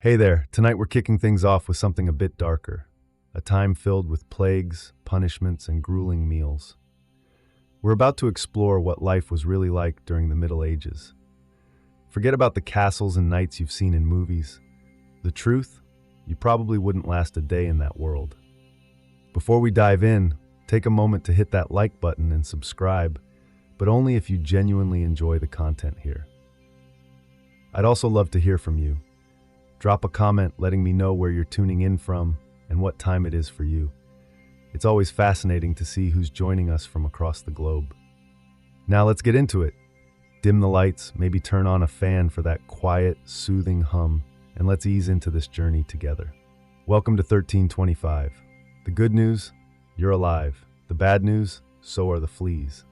Hey there, tonight we're kicking things off with something a bit darker. A time filled with plagues, punishments, and grueling meals. We're about to explore what life was really like during the Middle Ages. Forget about the castles and knights you've seen in movies. The truth? You probably wouldn't last a day in that world. Before we dive in, take a moment to hit that like button and subscribe, but only if you genuinely enjoy the content here. I'd also love to hear from you. Drop a comment letting me know where you're tuning in from and what time it is for you. It's always fascinating to see who's joining us from across the globe. Now let's get into it. Dim the lights, maybe turn on a fan for that quiet, soothing hum, and let's ease into this journey together. Welcome to 1325. The good news? You're alive. The bad news? So are the fleas.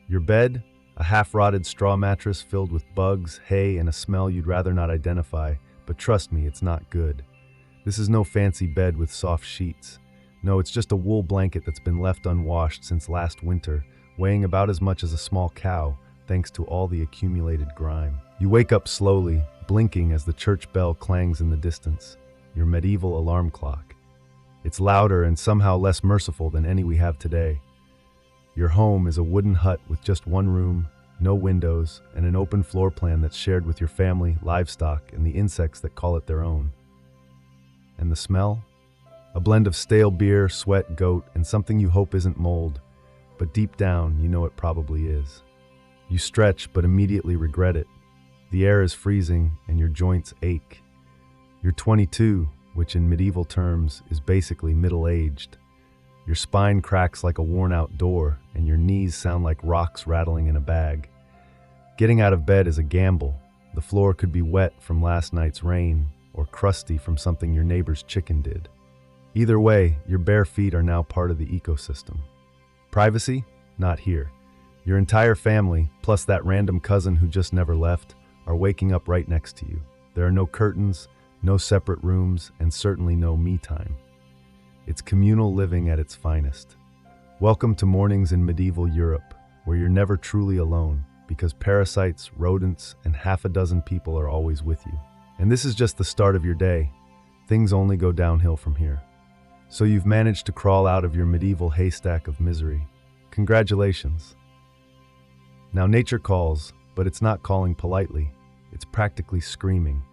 Your bed? A half-rotted straw mattress filled with bugs, hay, and a smell you'd rather not identify. But trust me, it's not good. This is no fancy bed with soft sheets. No, it's just a wool blanket that's been left unwashed since last winter, weighing about as much as a small cow, thanks to all the accumulated grime. You wake up slowly, blinking as the church bell clangs in the distance, your medieval alarm clock. It's louder and somehow less merciful than any we have today. Your home is a wooden hut with just one room, no windows, and an open floor plan that's shared with your family, livestock, and the insects that call it their own. And the smell? A blend of stale beer, sweat, goat, and something you hope isn't mold, but deep down, you know it probably is. You stretch, but immediately regret it. The air is freezing, and your joints ache. You're 22, which in medieval terms is basically middle-aged. Your spine cracks like a worn-out door, and your knees sound like rocks rattling in a bag. Getting out of bed is a gamble. The floor could be wet from last night's rain, or crusty from something your neighbor's chicken did. Either way, your bare feet are now part of the ecosystem. Privacy? Not here. Your entire family, plus that random cousin who just never left, are waking up right next to you. There are no curtains, no separate rooms, and certainly no me time. It's communal living at its finest. Welcome to mornings in medieval Europe, where you're never truly alone, because parasites, rodents, and half a dozen people are always with you. And this is just the start of your day. Things only go downhill from here. So you've managed to crawl out of your medieval haystack of misery. Congratulations. Now nature calls, but it's not calling politely. It's practically screaming.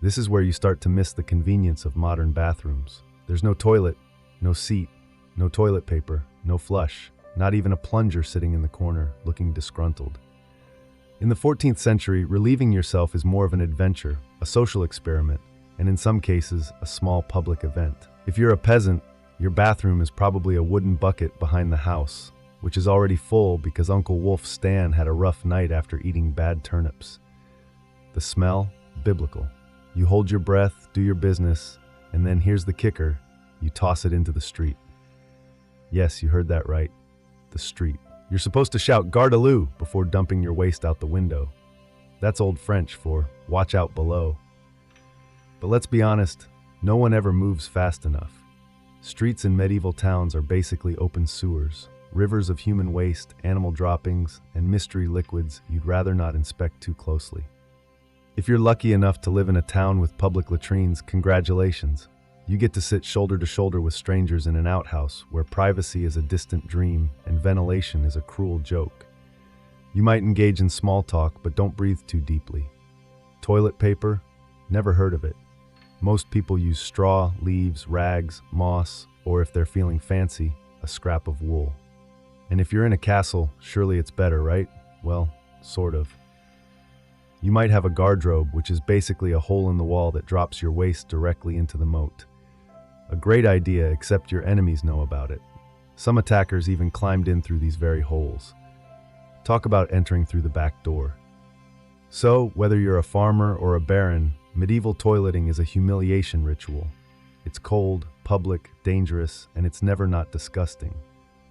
This is where you start to miss the convenience of modern bathrooms. There's no toilet, no seat, no toilet paper, no flush, not even a plunger sitting in the corner, looking disgruntled. In the 14th century, relieving yourself is more of an adventure, a social experiment, and in some cases, a small public event. If you're a peasant, your bathroom is probably a wooden bucket behind the house, which is already full because Uncle Wolf Stan had a rough night after eating bad turnips. The smell? Biblical. You hold your breath, do your business, and then here's the kicker, you toss it into the street. Yes, you heard that right. The street. You're supposed to shout "Garde-à-lou" before dumping your waste out the window. That's old French for "watch out below." But let's be honest, no one ever moves fast enough. Streets in medieval towns are basically open sewers, rivers of human waste, animal droppings, and mystery liquids you'd rather not inspect too closely. If you're lucky enough to live in a town with public latrines, congratulations. You get to sit shoulder to shoulder with strangers in an outhouse where privacy is a distant dream and ventilation is a cruel joke. You might engage in small talk, but don't breathe too deeply. Toilet paper? Never heard of it. Most people use straw, leaves, rags, moss, or if they're feeling fancy, a scrap of wool. And if you're in a castle, surely it's better, right? Well, sort of. You might have a guardrobe, which is basically a hole in the wall that drops your waste directly into the moat. A great idea, except your enemies know about it. Some attackers even climbed in through these very holes. Talk about entering through the back door. So, whether you're a farmer or a baron, medieval toileting is a humiliation ritual. It's cold, public, dangerous, and it's never not disgusting.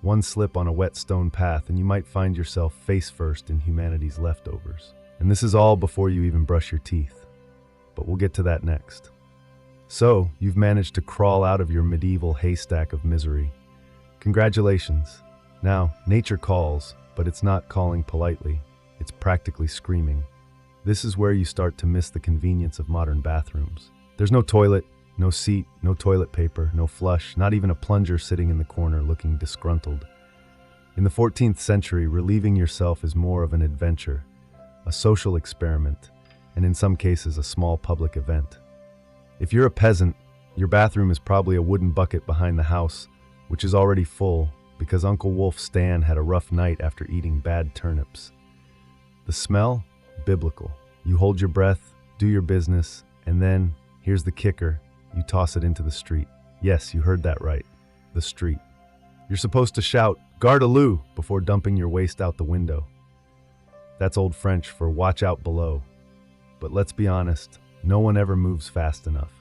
One slip on a wet stone path and you might find yourself face first in humanity's leftovers. And this is all before you even brush your teeth. But we'll get to that next. So, you've managed to crawl out of your medieval haystack of misery. Congratulations. Now, nature calls, but it's not calling politely. It's practically screaming. This is where you start to miss the convenience of modern bathrooms. There's no toilet, no seat, no toilet paper, no flush, not even a plunger sitting in the corner looking disgruntled. In the 14th century, relieving yourself is more of an adventure, a social experiment, and in some cases a small public event. If you're a peasant, your bathroom is probably a wooden bucket behind the house, which is already full because Uncle Wolf Stan had a rough night after eating bad turnips. The smell? Biblical. You hold your breath, do your business, and then, here's the kicker, you toss it into the street. Yes, you heard that right. The street. You're supposed to shout, "Garde-à-lou," before dumping your waste out the window. That's Old French for watch out below. But let's be honest, no one ever moves fast enough.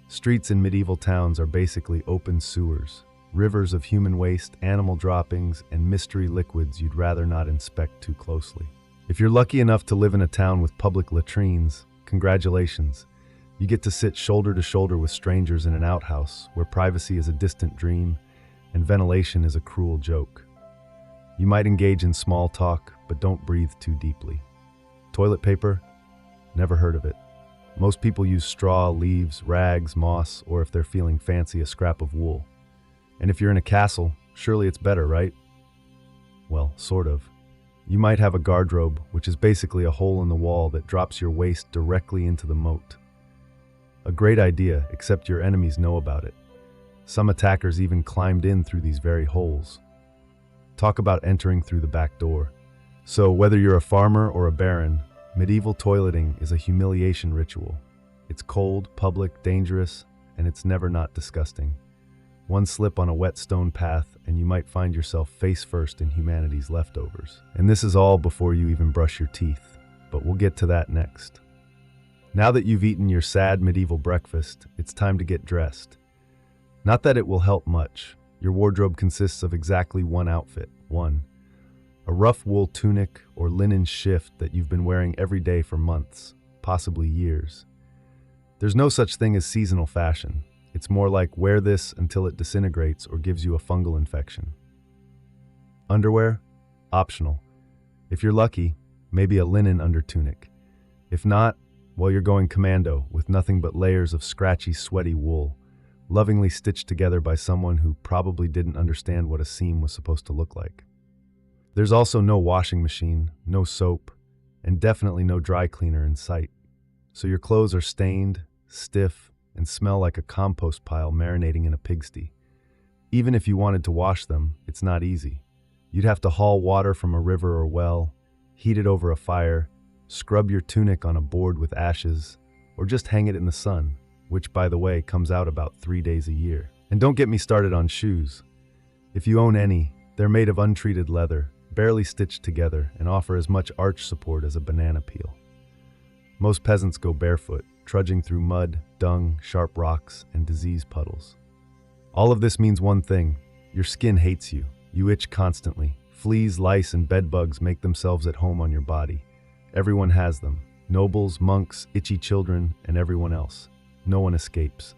Streets in medieval towns are basically open sewers, rivers of human waste, animal droppings, and mystery liquids you'd rather not inspect too closely. If you're lucky enough to live in a town with public latrines, congratulations. You get to sit shoulder to shoulder with strangers in an outhouse where privacy is a distant dream and ventilation is a cruel joke. You might engage in small talk, but don't breathe too deeply. Toilet paper? Never heard of it. Most people use straw, leaves, rags, moss, or if they're feeling fancy, a scrap of wool. And if you're in a castle, surely it's better, right? Well, sort of. You might have a guardrobe, which is basically a hole in the wall that drops your waste directly into the moat. A great idea, except your enemies know about it. Some attackers even climbed in through these very holes. Talk about entering through the back door. So, whether you're a farmer or a baron, medieval toileting is a humiliation ritual. It's cold, public, dangerous, and it's never not disgusting. One slip on a wet stone path, and you might find yourself face first in humanity's leftovers. And this is all before you even brush your teeth, but we'll get to that next. Now that you've eaten your sad medieval breakfast, it's time to get dressed. Not that it will help much. Your wardrobe consists of exactly one outfit. One, a rough wool tunic or linen shift that you've been wearing every day for months, possibly years. There's no such thing as seasonal fashion. It's more like wear this until it disintegrates or gives you a fungal infection. Underwear? Optional. If you're lucky, maybe a linen undertunic. If not, well, you're going commando with nothing but layers of scratchy, sweaty wool, lovingly stitched together by someone who probably didn't understand what a seam was supposed to look like. There's also no washing machine, no soap, and definitely no dry cleaner in sight. So your clothes are stained, stiff, and smell like a compost pile marinating in a pigsty. Even if you wanted to wash them, it's not easy. You'd have to haul water from a river or well, heat it over a fire, scrub your tunic on a board with ashes, or just hang it in the sun, which, by the way, comes out about 3 days a year. And don't get me started on shoes. If you own any, they're made of untreated leather, barely stitched together, and offer as much arch support as a banana peel. Most peasants go barefoot, trudging through mud, dung, sharp rocks, and disease puddles. All of this means one thing: your skin hates you. You itch constantly. Fleas, lice, and bedbugs make themselves at home on your body. Everyone has them. Nobles, monks, itchy children, and everyone else. No one escapes.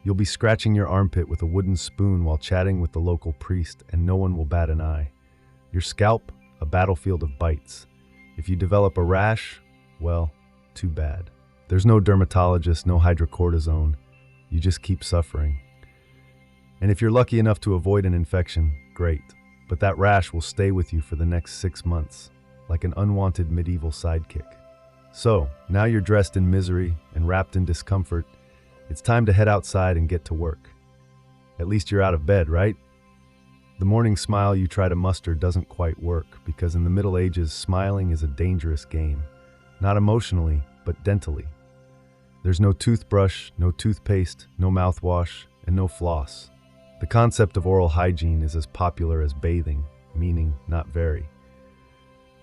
You'll be scratching your armpit with a wooden spoon while chatting with the local priest, and no one will bat an eye. Your scalp, a battlefield of bites. If you develop a rash, well, too bad. There's no dermatologist, no hydrocortisone. You just keep suffering. And if you're lucky enough to avoid an infection, great. But that rash will stay with you for the next 6 months, like an unwanted medieval sidekick. So, now you're dressed in misery and wrapped in discomfort. It's time to head outside and get to work. At least you're out of bed, right? The morning smile you try to muster doesn't quite work, because in the Middle Ages, smiling is a dangerous game. Not emotionally, but dentally. There's no toothbrush, no toothpaste, no mouthwash, and no floss. The concept of oral hygiene is as popular as bathing, meaning not very.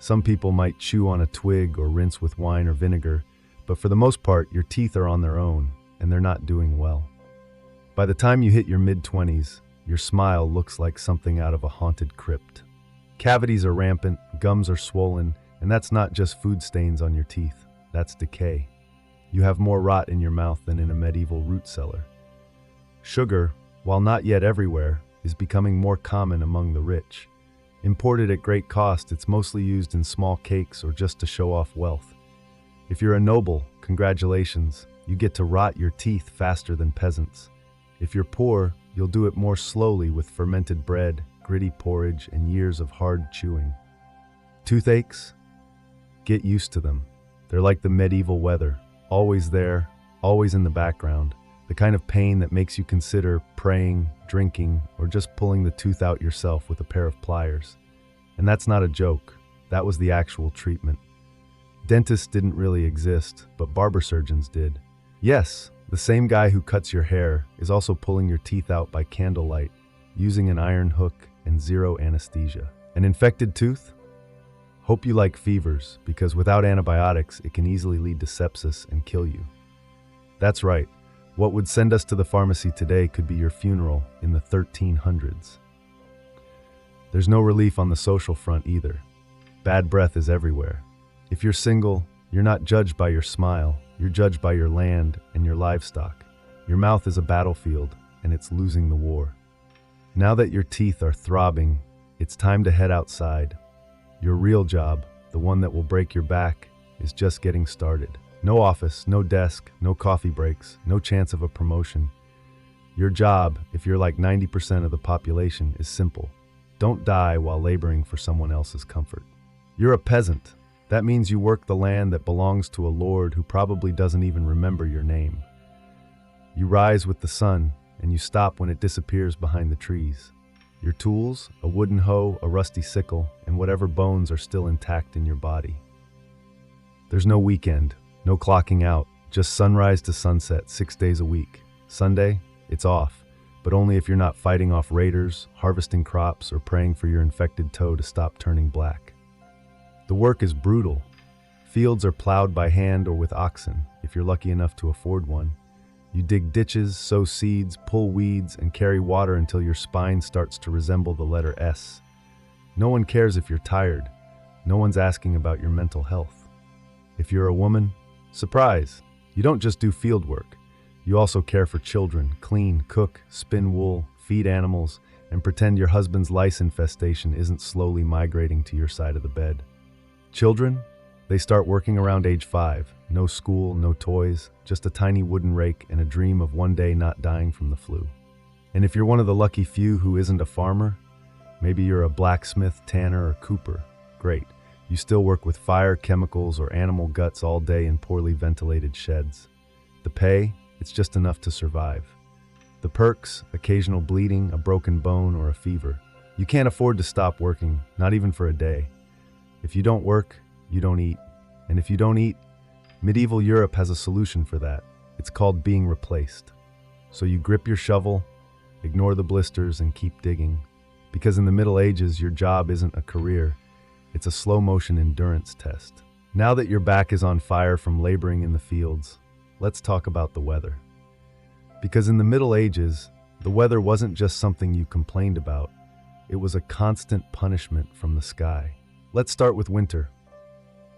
Some people might chew on a twig or rinse with wine or vinegar, but for the most part, your teeth are on their own, and they're not doing well. By the time you hit your mid-20s, your smile looks like something out of a haunted crypt. Cavities are rampant, gums are swollen, and that's not just food stains on your teeth, that's decay. You have more rot in your mouth than in a medieval root cellar. Sugar, while not yet everywhere, is becoming more common among the rich. Imported at great cost, it's mostly used in small cakes or just to show off wealth. If you're a noble, congratulations, You get to rot your teeth faster than peasants. If you're poor, you'll do it more slowly with fermented bread, gritty porridge, and years of hard chewing. Toothaches? Get used to them. They're like the medieval weather, always there, always in the background. The kind of pain that makes you consider praying, drinking, or just pulling the tooth out yourself with a pair of pliers. And that's not a joke. That was the actual treatment. Dentists didn't really exist, but barber surgeons did. Yes, the same guy who cuts your hair is also pulling your teeth out by candlelight, using an iron hook and zero anesthesia. An infected tooth? Hope you like fevers, because without antibiotics, it can easily lead to sepsis and kill you. That's right. What would send us to the pharmacy today could be your funeral in the 1300s. There's no relief on the social front either. Bad breath is everywhere. If you're single, you're not judged by your smile, you're judged by your land and your livestock. Your mouth is a battlefield, and it's losing the war. Now that your teeth are throbbing, it's time to head outside. Your real job, the one that will break your back, is just getting started. No office, no desk, no coffee breaks, no chance of a promotion. Your job, if you're like 90% of the population, is simple. Don't die while laboring for someone else's comfort. You're a peasant. That means you work the land that belongs to a lord who probably doesn't even remember your name. You rise with the sun, and you stop when it disappears behind the trees. Your tools, a wooden hoe, a rusty sickle, and whatever bones are still intact in your body. There's no weekend. No clocking out, just sunrise to sunset 6 days a week. Sunday, it's off, but only if you're not fighting off raiders, harvesting crops, or praying for your infected toe to stop turning black. The work is brutal. Fields are plowed by hand or with oxen, if you're lucky enough to afford one. You dig ditches, sow seeds, pull weeds, and carry water until your spine starts to resemble the letter S. No one cares if you're tired. No one's asking about your mental health. If you're a woman, surprise! You don't just do field work. You also care for children, clean, cook, spin wool, feed animals, and pretend your husband's lice infestation isn't slowly migrating to your side of the bed. Children? They start working around age 5. No school, no toys, just a tiny wooden rake and a dream of one day not dying from the flu. And if you're one of the lucky few who isn't a farmer, maybe you're a blacksmith, tanner, or cooper. Great. You still work with fire, chemicals, or animal guts all day in poorly ventilated sheds. The pay? It's just enough to survive. The perks? Occasional bleeding, a broken bone, or a fever. You can't afford to stop working, not even for a day. If you don't work, you don't eat. And if you don't eat, medieval Europe has a solution for that. It's called being replaced. So you grip your shovel, ignore the blisters, and keep digging. Because in the Middle Ages, your job isn't a career. It's a slow-motion endurance test. Now that your back is on fire from laboring in the fields, let's talk about the weather. Because in the Middle Ages, the weather wasn't just something you complained about. It was a constant punishment from the sky. Let's start with winter.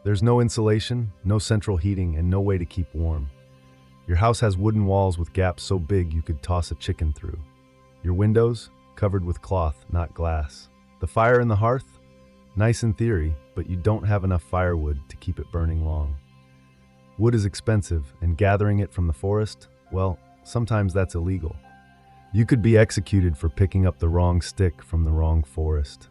There's no insulation, no central heating, and no way to keep warm. Your house has wooden walls with gaps so big you could toss a chicken through. Your windows, covered with cloth, not glass. The fire in the hearth? Nice in theory, but you don't have enough firewood to keep it burning long. Wood is expensive, and gathering it from the forest, well, sometimes that's illegal. You could be executed for picking up the wrong stick from the wrong forest.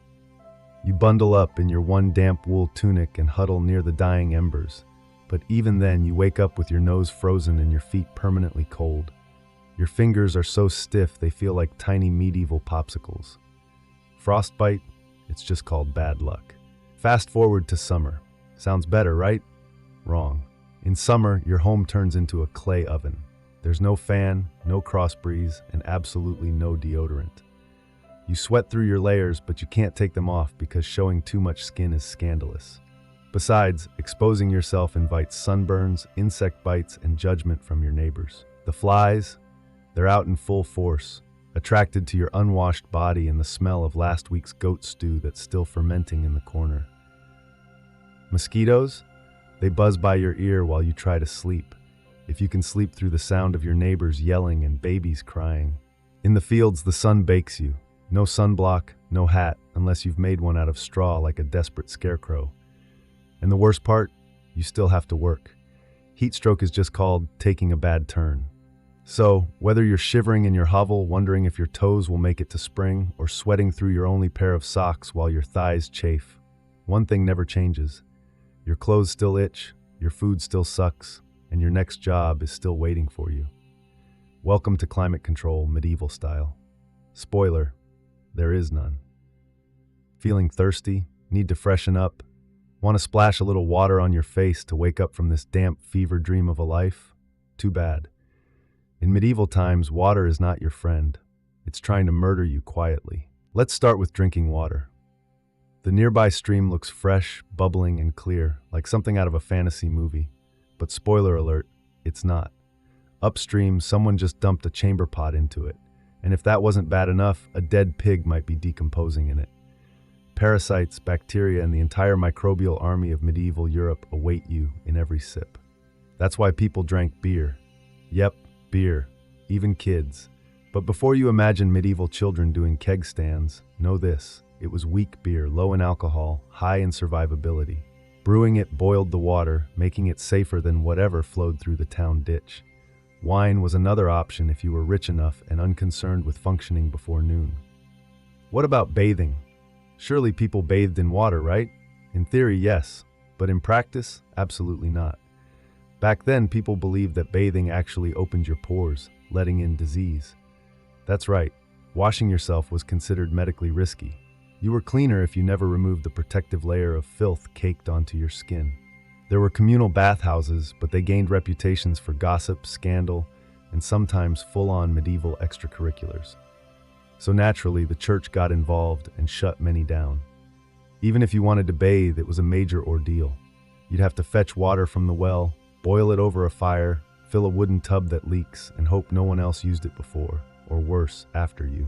You bundle up in your one damp wool tunic and huddle near the dying embers, but even then you wake up with your nose frozen and your feet permanently cold. Your fingers are so stiff they feel like tiny medieval popsicles. Frostbite? It's just called bad luck. Fast forward to summer. Sounds better, right? Wrong. In summer, your home turns into a clay oven. There's no fan, no cross breeze, and absolutely no deodorant. You sweat through your layers, but you can't take them off because showing too much skin is scandalous. Besides, exposing yourself invites sunburns, insect bites, and judgment from your neighbors. The flies, they're out in full force, attracted to your unwashed body and the smell of last week's goat stew that's still fermenting in the corner. Mosquitoes? They buzz by your ear while you try to sleep, if you can sleep through the sound of your neighbors yelling and babies crying. In the fields, the sun bakes you. No sunblock, no hat, unless you've made one out of straw like a desperate scarecrow. And the worst part? You still have to work. Heat stroke is just called taking a bad turn. So, whether you're shivering in your hovel, wondering if your toes will make it to spring, or sweating through your only pair of socks while your thighs chafe, one thing never changes. Your clothes still itch, your food still sucks, and your next job is still waiting for you. Welcome to climate control, medieval style. Spoiler, there is none. Feeling thirsty? Need to freshen up? Want to splash a little water on your face to wake up from this damp fever dream of a life? Too bad. In medieval times, water is not your friend. It's trying to murder you quietly. Let's start with drinking water. The nearby stream looks fresh, bubbling, and clear, like something out of a fantasy movie. But spoiler alert, it's not. Upstream, someone just dumped a chamber pot into it. And if that wasn't bad enough, a dead pig might be decomposing in it. Parasites, bacteria, and the entire microbial army of medieval Europe await you in every sip. That's why people drank beer. Yep, beer, even kids. But before you imagine medieval children doing keg stands, know this: it was weak beer, low in alcohol, high in survivability. Brewing it boiled the water, making it safer than whatever flowed through the town ditch. Wine was another option if you were rich enough and unconcerned with functioning before noon. What about bathing? Surely people bathed in water, right? In theory, yes, but in practice, absolutely not. Back then, people believed that bathing actually opened your pores, letting in disease. That's right, washing yourself was considered medically risky. You were cleaner if you never removed the protective layer of filth caked onto your skin. There were communal bathhouses, but they gained reputations for gossip, scandal, and sometimes full-on medieval extracurriculars. So naturally, the church got involved and shut many down. Even if you wanted to bathe, it was a major ordeal. You'd have to fetch water from the well, boil it over a fire, fill a wooden tub that leaks, and hope no one else used it before, or worse, after you.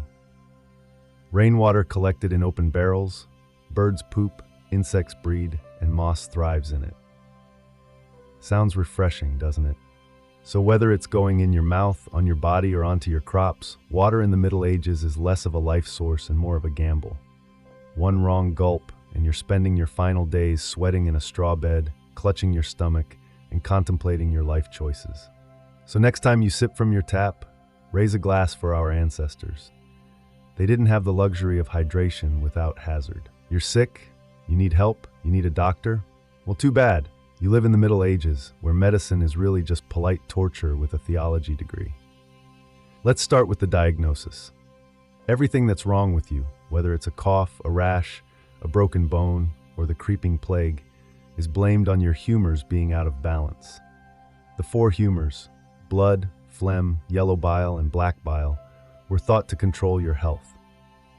Rainwater collected in open barrels, birds poop, insects breed, and moss thrives in it. Sounds refreshing, doesn't it? So whether it's going in your mouth, on your body, or onto your crops, water in the Middle Ages is less of a life source and more of a gamble. One wrong gulp, and you're spending your final days sweating in a straw bed, clutching your stomach, and contemplating your life choices. So next time you sip from your tap, raise a glass for our ancestors. They didn't have the luxury of hydration without hazard. You're sick? You need help? You need a doctor? Well, too bad. You live in the Middle Ages, where medicine is really just polite torture with a theology degree. Let's start with the diagnosis. Everything that's wrong with you, whether it's a cough, a rash, a broken bone, or the creeping plague, is blamed on your humors being out of balance. The four humors, blood, phlegm, yellow bile, and black bile, were thought to control your health.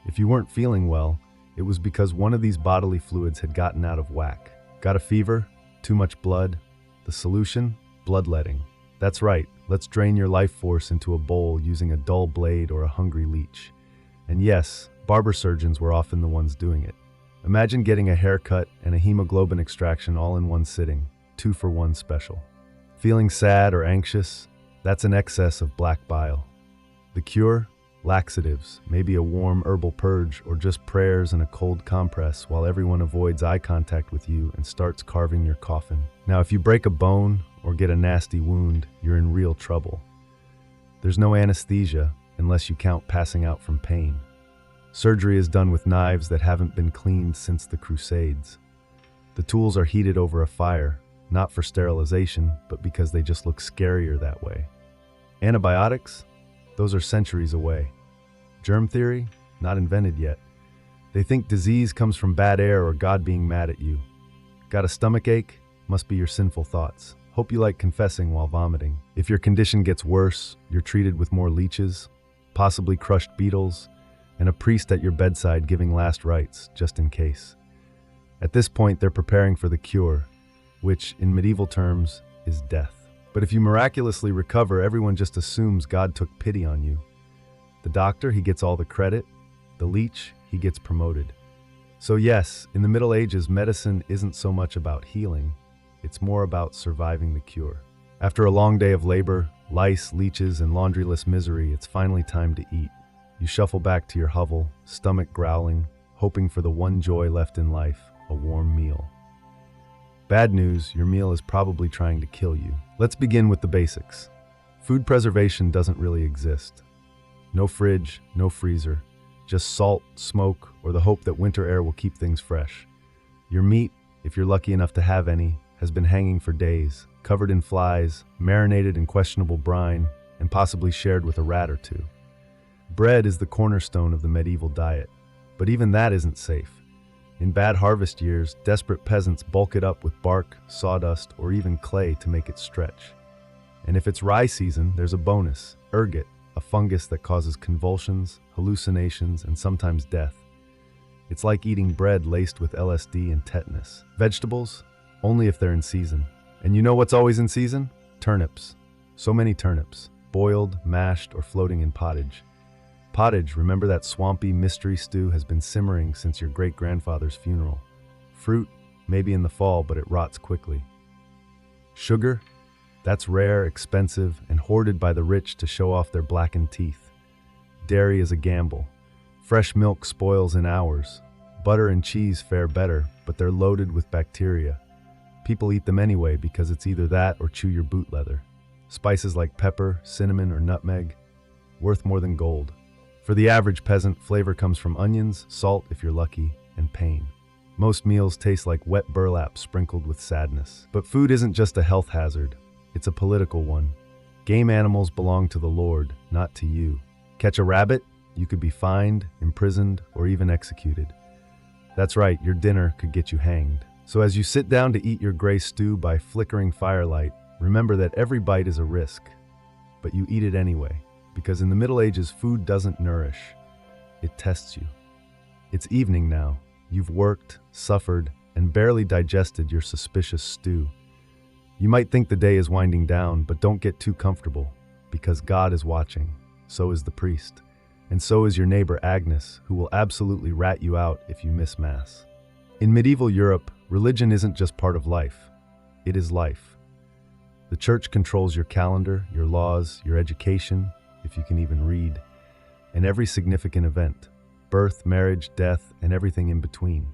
If you weren't feeling well, it was because one of these bodily fluids had gotten out of whack. Got a fever? Too much blood? The solution? Bloodletting. That's right, let's drain your life force into a bowl using a dull blade or a hungry leech. And yes, barber surgeons were often the ones doing it. Imagine getting a haircut and a hemoglobin extraction all in one sitting, 2-for-1 special. Feeling sad or anxious? That's an excess of black bile. The cure? Laxatives, maybe a warm herbal purge or just prayers and a cold compress while everyone avoids eye contact with you and starts carving your coffin. Now, if you break a bone or get a nasty wound, you're in real trouble. There's no anesthesia unless you count passing out from pain. Surgery is done with knives that haven't been cleaned since the Crusades. The tools are heated over a fire, not for sterilization, but because they just look scarier that way. Antibiotics? Those are centuries away. Germ theory? Not invented yet. They think disease comes from bad air or God being mad at you. Got a stomach ache? Must be your sinful thoughts. Hope you like confessing while vomiting. If your condition gets worse, you're treated with more leeches, possibly crushed beetles, and a priest at your bedside giving last rites, just in case. At this point, they're preparing for the cure, which, in medieval terms, is death. But if you miraculously recover, everyone just assumes God took pity on you. The doctor, he gets all the credit. The leech, he gets promoted. So yes, in the Middle Ages, medicine isn't so much about healing. It's more about surviving the cure. After a long day of labor, lice, leeches, and laundryless misery, it's finally time to eat. You shuffle back to your hovel, stomach growling, hoping for the one joy left in life, a warm meal. Bad news, your meal is probably trying to kill you. Let's begin with the basics. Food preservation doesn't really exist. No fridge, no freezer, just salt, smoke, or the hope that winter air will keep things fresh. Your meat, if you're lucky enough to have any, has been hanging for days, covered in flies, marinated in questionable brine, and possibly shared with a rat or two. Bread is the cornerstone of the medieval diet, but even that isn't safe. In bad harvest years, desperate peasants bulk it up with bark, sawdust, or even clay to make it stretch. And if it's rye season, there's a bonus, ergot, a fungus that causes convulsions, hallucinations, and sometimes death. It's like eating bread laced with LSD and tetanus. Vegetables? Only if they're in season. And you know what's always in season? Turnips. So many turnips, boiled, mashed, or floating in pottage. Pottage, remember that swampy mystery stew, has been simmering since your great-grandfather's funeral. Fruit, maybe in the fall, but it rots quickly. Sugar? That's rare, expensive, and hoarded by the rich to show off their blackened teeth. Dairy is a gamble. Fresh milk spoils in hours. Butter and cheese fare better, but they're loaded with bacteria. People eat them anyway because it's either that or chew your boot leather. Spices like pepper, cinnamon, or nutmeg, worth more than gold. For the average peasant, flavor comes from onions, salt if you're lucky, and pain. Most meals taste like wet burlap sprinkled with sadness. But food isn't just a health hazard. It's a political one. Game animals belong to the Lord, not to you. Catch a rabbit? You could be fined, imprisoned, or even executed. That's right, your dinner could get you hanged. So as you sit down to eat your gray stew by flickering firelight, remember that every bite is a risk. But you eat it anyway, because in the Middle Ages, food doesn't nourish. It tests you. It's evening now. You've worked, suffered, and barely digested your suspicious stew. You might think the day is winding down, but don't get too comfortable, because God is watching. So is the priest. And so is your neighbor Agnes, who will absolutely rat you out if you miss Mass. In medieval Europe, religion isn't just part of life. It is life. The church controls your calendar, your laws, your education, if you can even read, and every significant event: birth, marriage, death, and everything in between.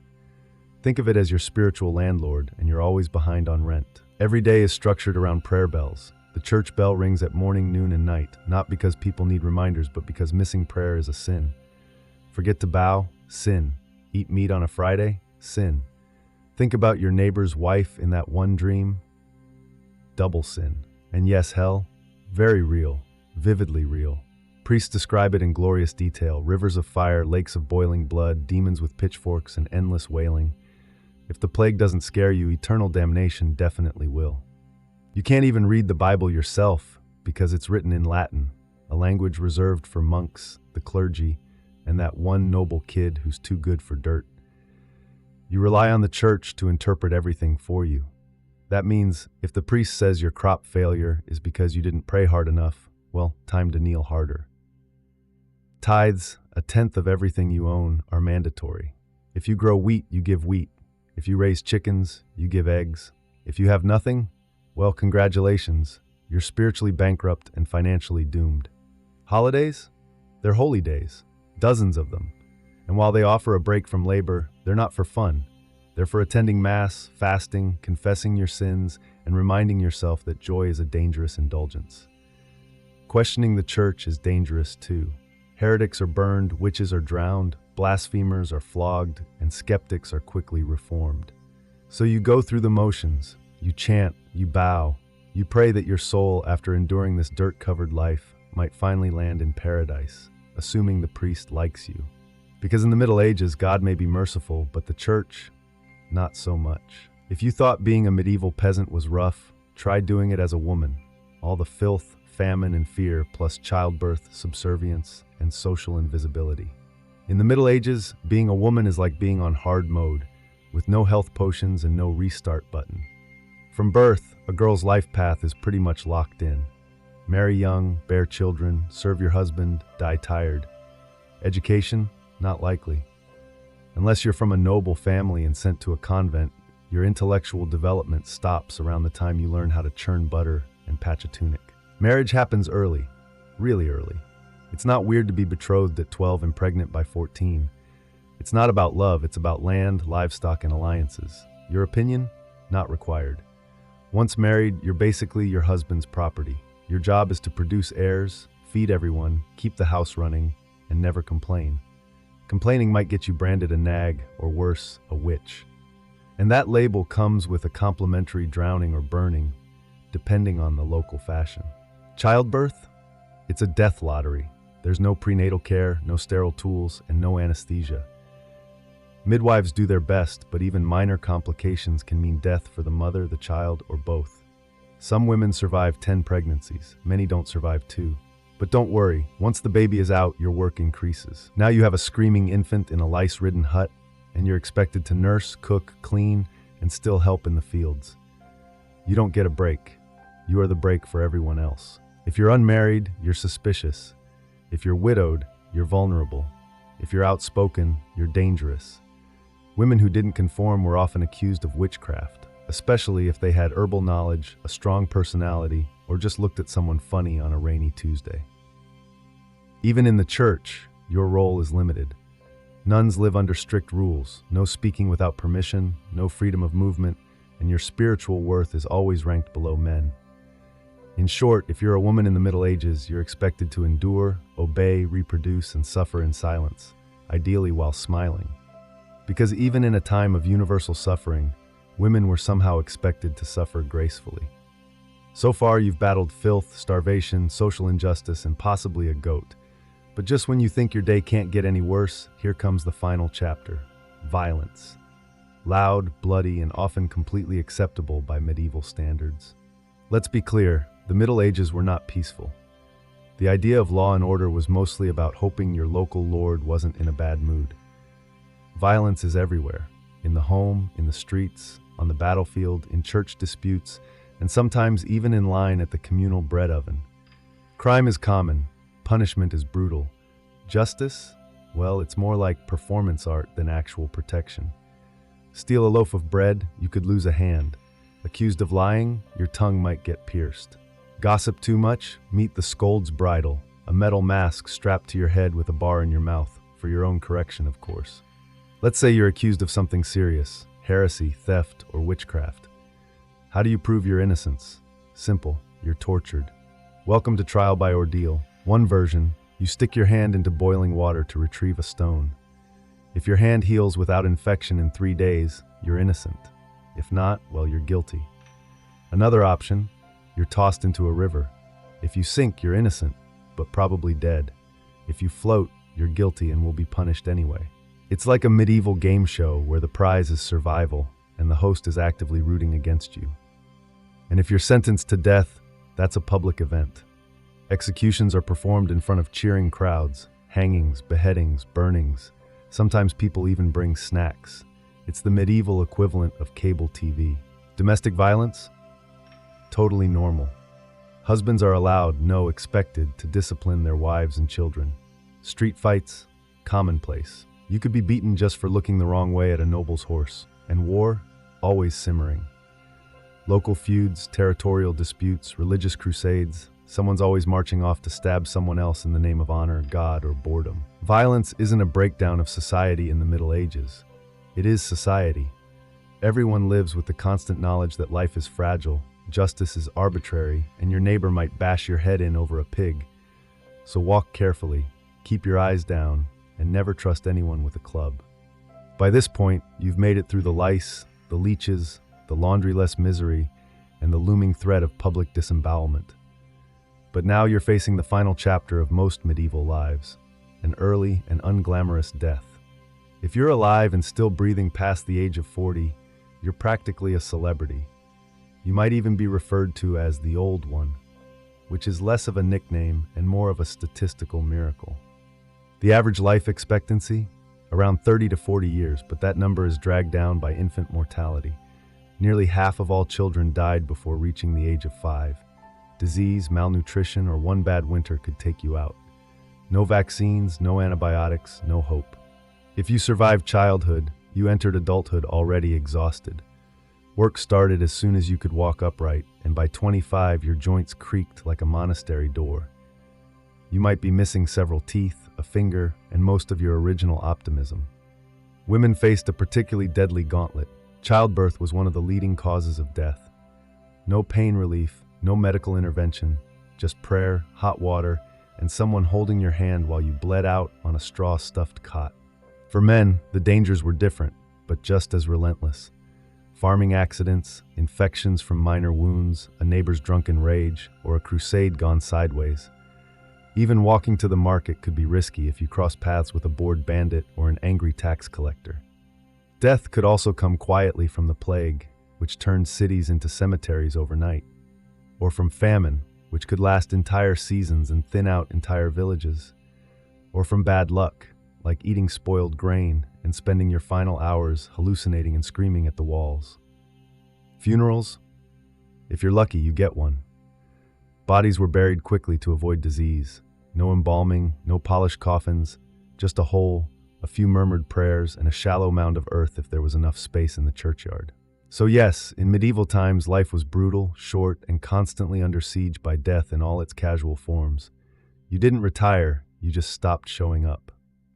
Think of it as your spiritual landlord, and you're always behind on rent. Every day is structured around prayer bells. The church bell rings at morning, noon, and night, not because people need reminders, but because missing prayer is a sin. Forget to bow? Sin. Eat meat on a Friday? Sin. Think about your neighbor's wife in that one dream? Double sin. And yes, hell? Very real. Vividly real. Priests describe it in glorious detail: rivers of fire, lakes of boiling blood, demons with pitchforks, and endless wailing. If the plague doesn't scare you, eternal damnation definitely will. You can't even read the Bible yourself because it's written in Latin, a language reserved for monks, the clergy, and that one noble kid who's too good for dirt. You rely on the church to interpret everything for you. That means if the priest says your crop failure is because you didn't pray hard enough, well, time to kneel harder. Tithes, a tenth of everything you own, are mandatory. If you grow wheat, you give wheat. If you raise chickens, you give eggs. If you have nothing, well, congratulations. You're spiritually bankrupt and financially doomed. Holidays? They're holy days. Dozens of them. And while they offer a break from labor, they're not for fun. They're for attending Mass, fasting, confessing your sins, and reminding yourself that joy is a dangerous indulgence. Questioning the church is dangerous too. Heretics are burned, witches are drowned, blasphemers are flogged, and skeptics are quickly reformed. So you go through the motions. You chant, you bow, you pray that your soul, after enduring this dirt-covered life, might finally land in paradise, assuming the priest likes you. Because in the Middle Ages, God may be merciful, but the church, not so much. If you thought being a medieval peasant was rough, try doing it as a woman. All the filth, famine, and fear, plus childbirth, subservience, and social invisibility. In the Middle Ages, being a woman is like being on hard mode, with no health potions and no restart button. From birth, a girl's life path is pretty much locked in. Marry young, bear children, serve your husband, die tired. Education? Not likely. Unless you're from a noble family and sent to a convent, your intellectual development stops around the time you learn how to churn butter and patch a tunic. Marriage happens early, really early. It's not weird to be betrothed at 12 and pregnant by 14. It's not about love, it's about land, livestock, and alliances. Your opinion? not required. Once married, you're basically your husband's property. Your job is to produce heirs, feed everyone, keep the house running, and never complain. Complaining might get you branded a nag, or worse, a witch. And that label comes with a complimentary drowning or burning, depending on the local fashion. Childbirth? It's a death lottery. There's no prenatal care, no sterile tools, and no anesthesia. Midwives do their best, but even minor complications can mean death for the mother, the child, or both. Some women survive 10 pregnancies. Many don't survive 2. But don't worry, once the baby is out, your work increases. Now you have a screaming infant in a lice-ridden hut, and you're expected to nurse, cook, clean, and still help in the fields. You don't get a break. You are the break for everyone else. If you're unmarried, you're suspicious. If you're widowed, you're vulnerable. If you're outspoken, you're dangerous. Women who didn't conform were often accused of witchcraft, especially if they had herbal knowledge, a strong personality, or just looked at someone funny on a rainy Tuesday. Even in the church, your role is limited. Nuns live under strict rules, no speaking without permission, no freedom of movement, and your spiritual worth is always ranked below men. In short, if you're a woman in the Middle Ages, you're expected to endure, obey, reproduce, and suffer in silence, ideally while smiling. Because even in a time of universal suffering, women were somehow expected to suffer gracefully. So far, you've battled filth, starvation, social injustice, and possibly a goat. But just when you think your day can't get any worse, here comes the final chapter: violence. Loud, bloody, and often completely acceptable by medieval standards. Let's be clear, the Middle Ages were not peaceful. The idea of law and order was mostly about hoping your local lord wasn't in a bad mood. Violence is everywhere, in the home, in the streets, on the battlefield, in church disputes, and sometimes even in line at the communal bread oven. Crime is common, punishment is brutal. Justice? Well, it's more like performance art than actual protection. Steal a loaf of bread, you could lose a hand. Accused of lying, your tongue might get pierced. Gossip too much? Meet the scold's bridle, a metal mask strapped to your head with a bar in your mouth, for your own correction, of course. Let's say you're accused of something serious, heresy, theft, or witchcraft. How do you prove your innocence? Simple, you're tortured. Welcome to trial by ordeal. One version, you stick your hand into boiling water to retrieve a stone. If your hand heals without infection in 3 days, you're innocent. If not, well, you're guilty. Another option, you're tossed into a river. If you sink, you're innocent, but probably dead. If you float, you're guilty and will be punished anyway. It's like a medieval game show where the prize is survival and the host is actively rooting against you. And if you're sentenced to death, that's a public event. Executions are performed in front of cheering crowds, hangings, beheadings, burnings. Sometimes people even bring snacks. It's the medieval equivalent of cable TV. Domestic violence? Totally normal. Husbands are allowed, no, expected, to discipline their wives and children. Street fights? Commonplace. You could be beaten just for looking the wrong way at a noble's horse. And war? Always simmering. Local feuds, territorial disputes, religious crusades. Someone's always marching off to stab someone else in the name of honor, God, or boredom. Violence isn't a breakdown of society in the Middle Ages. It is society. Everyone lives with the constant knowledge that life is fragile, justice is arbitrary, and your neighbor might bash your head in over a pig. So walk carefully, keep your eyes down, and never trust anyone with a club. By this point, you've made it through the lice, the leeches, the laundry-less misery, and the looming threat of public disembowelment. But now you're facing the final chapter of most medieval lives, an early and unglamorous death. If you're alive and still breathing past the age of 40, you're practically a celebrity. You might even be referred to as the Old One, which is less of a nickname and more of a statistical miracle. The average life expectancy? Around 30 to 40 years, but that number is dragged down by infant mortality. Nearly half of all children died before reaching the age of 5. Disease, malnutrition, or one bad winter could take you out. No vaccines, no antibiotics, no hope. If you survived childhood, you entered adulthood already exhausted. Work started as soon as you could walk upright, and by 25, your joints creaked like a monastery door. You might be missing several teeth, a finger, and most of your original optimism. Women faced a particularly deadly gauntlet: Childbirth was one of the leading causes of death. No pain relief, no medical intervention, just prayer, hot water, and someone holding your hand while you bled out on a straw-stuffed cot. For men, the dangers were different, but just as relentless. Farming accidents, infections from minor wounds, a neighbor's drunken rage, or a crusade gone sideways. Even walking to the market could be risky if you crossed paths with a bored bandit or an angry tax collector. Death could also come quietly from the plague, which turned cities into cemeteries overnight, or from famine, which could last entire seasons and thin out entire villages, or from bad luck, like eating spoiled grain and spending your final hours hallucinating and screaming at the walls. Funerals? If you're lucky, you get one. Bodies were buried quickly to avoid disease. No embalming, no polished coffins, just a hole, a few murmured prayers, and a shallow mound of earth if there was enough space in the churchyard. So yes, in medieval times, life was brutal, short, and constantly under siege by death in all its casual forms. You didn't retire, you just stopped showing up.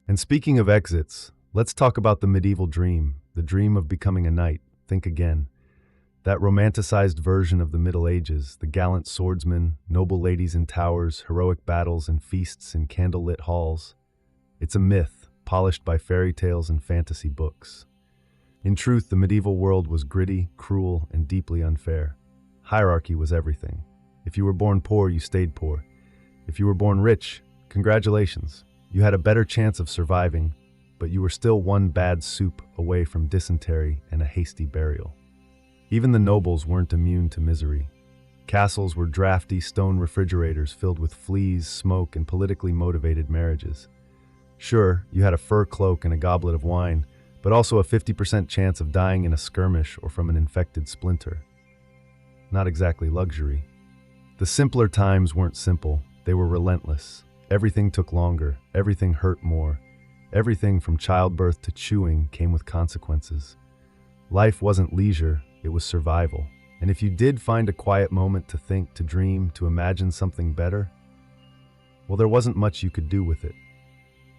And speaking of exits, let's talk about the medieval dream, the dream of becoming a knight. Think again. That romanticized version of the Middle Ages, the gallant swordsman, noble ladies in towers, heroic battles and feasts in candlelit halls. It's a myth, polished by fairy tales and fantasy books. In truth, the medieval world was gritty, cruel, and deeply unfair. Hierarchy was everything. If you were born poor, you stayed poor. If you were born rich, congratulations. You had a better chance of surviving, but you were still one bad soup away from dysentery and a hasty burial. Even the nobles weren't immune to misery. Castles were drafty stone refrigerators filled with fleas, smoke, and politically motivated marriages. Sure, you had a fur cloak and a goblet of wine, but also a 50% chance of dying in a skirmish or from an infected splinter. Not exactly luxury. The simpler times weren't simple, they were relentless. Everything took longer, everything hurt more. Everything from childbirth to chewing came with consequences. Life wasn't leisure, it was survival. And if you did find a quiet moment to think, to dream, to imagine something better, well, there wasn't much you could do with it.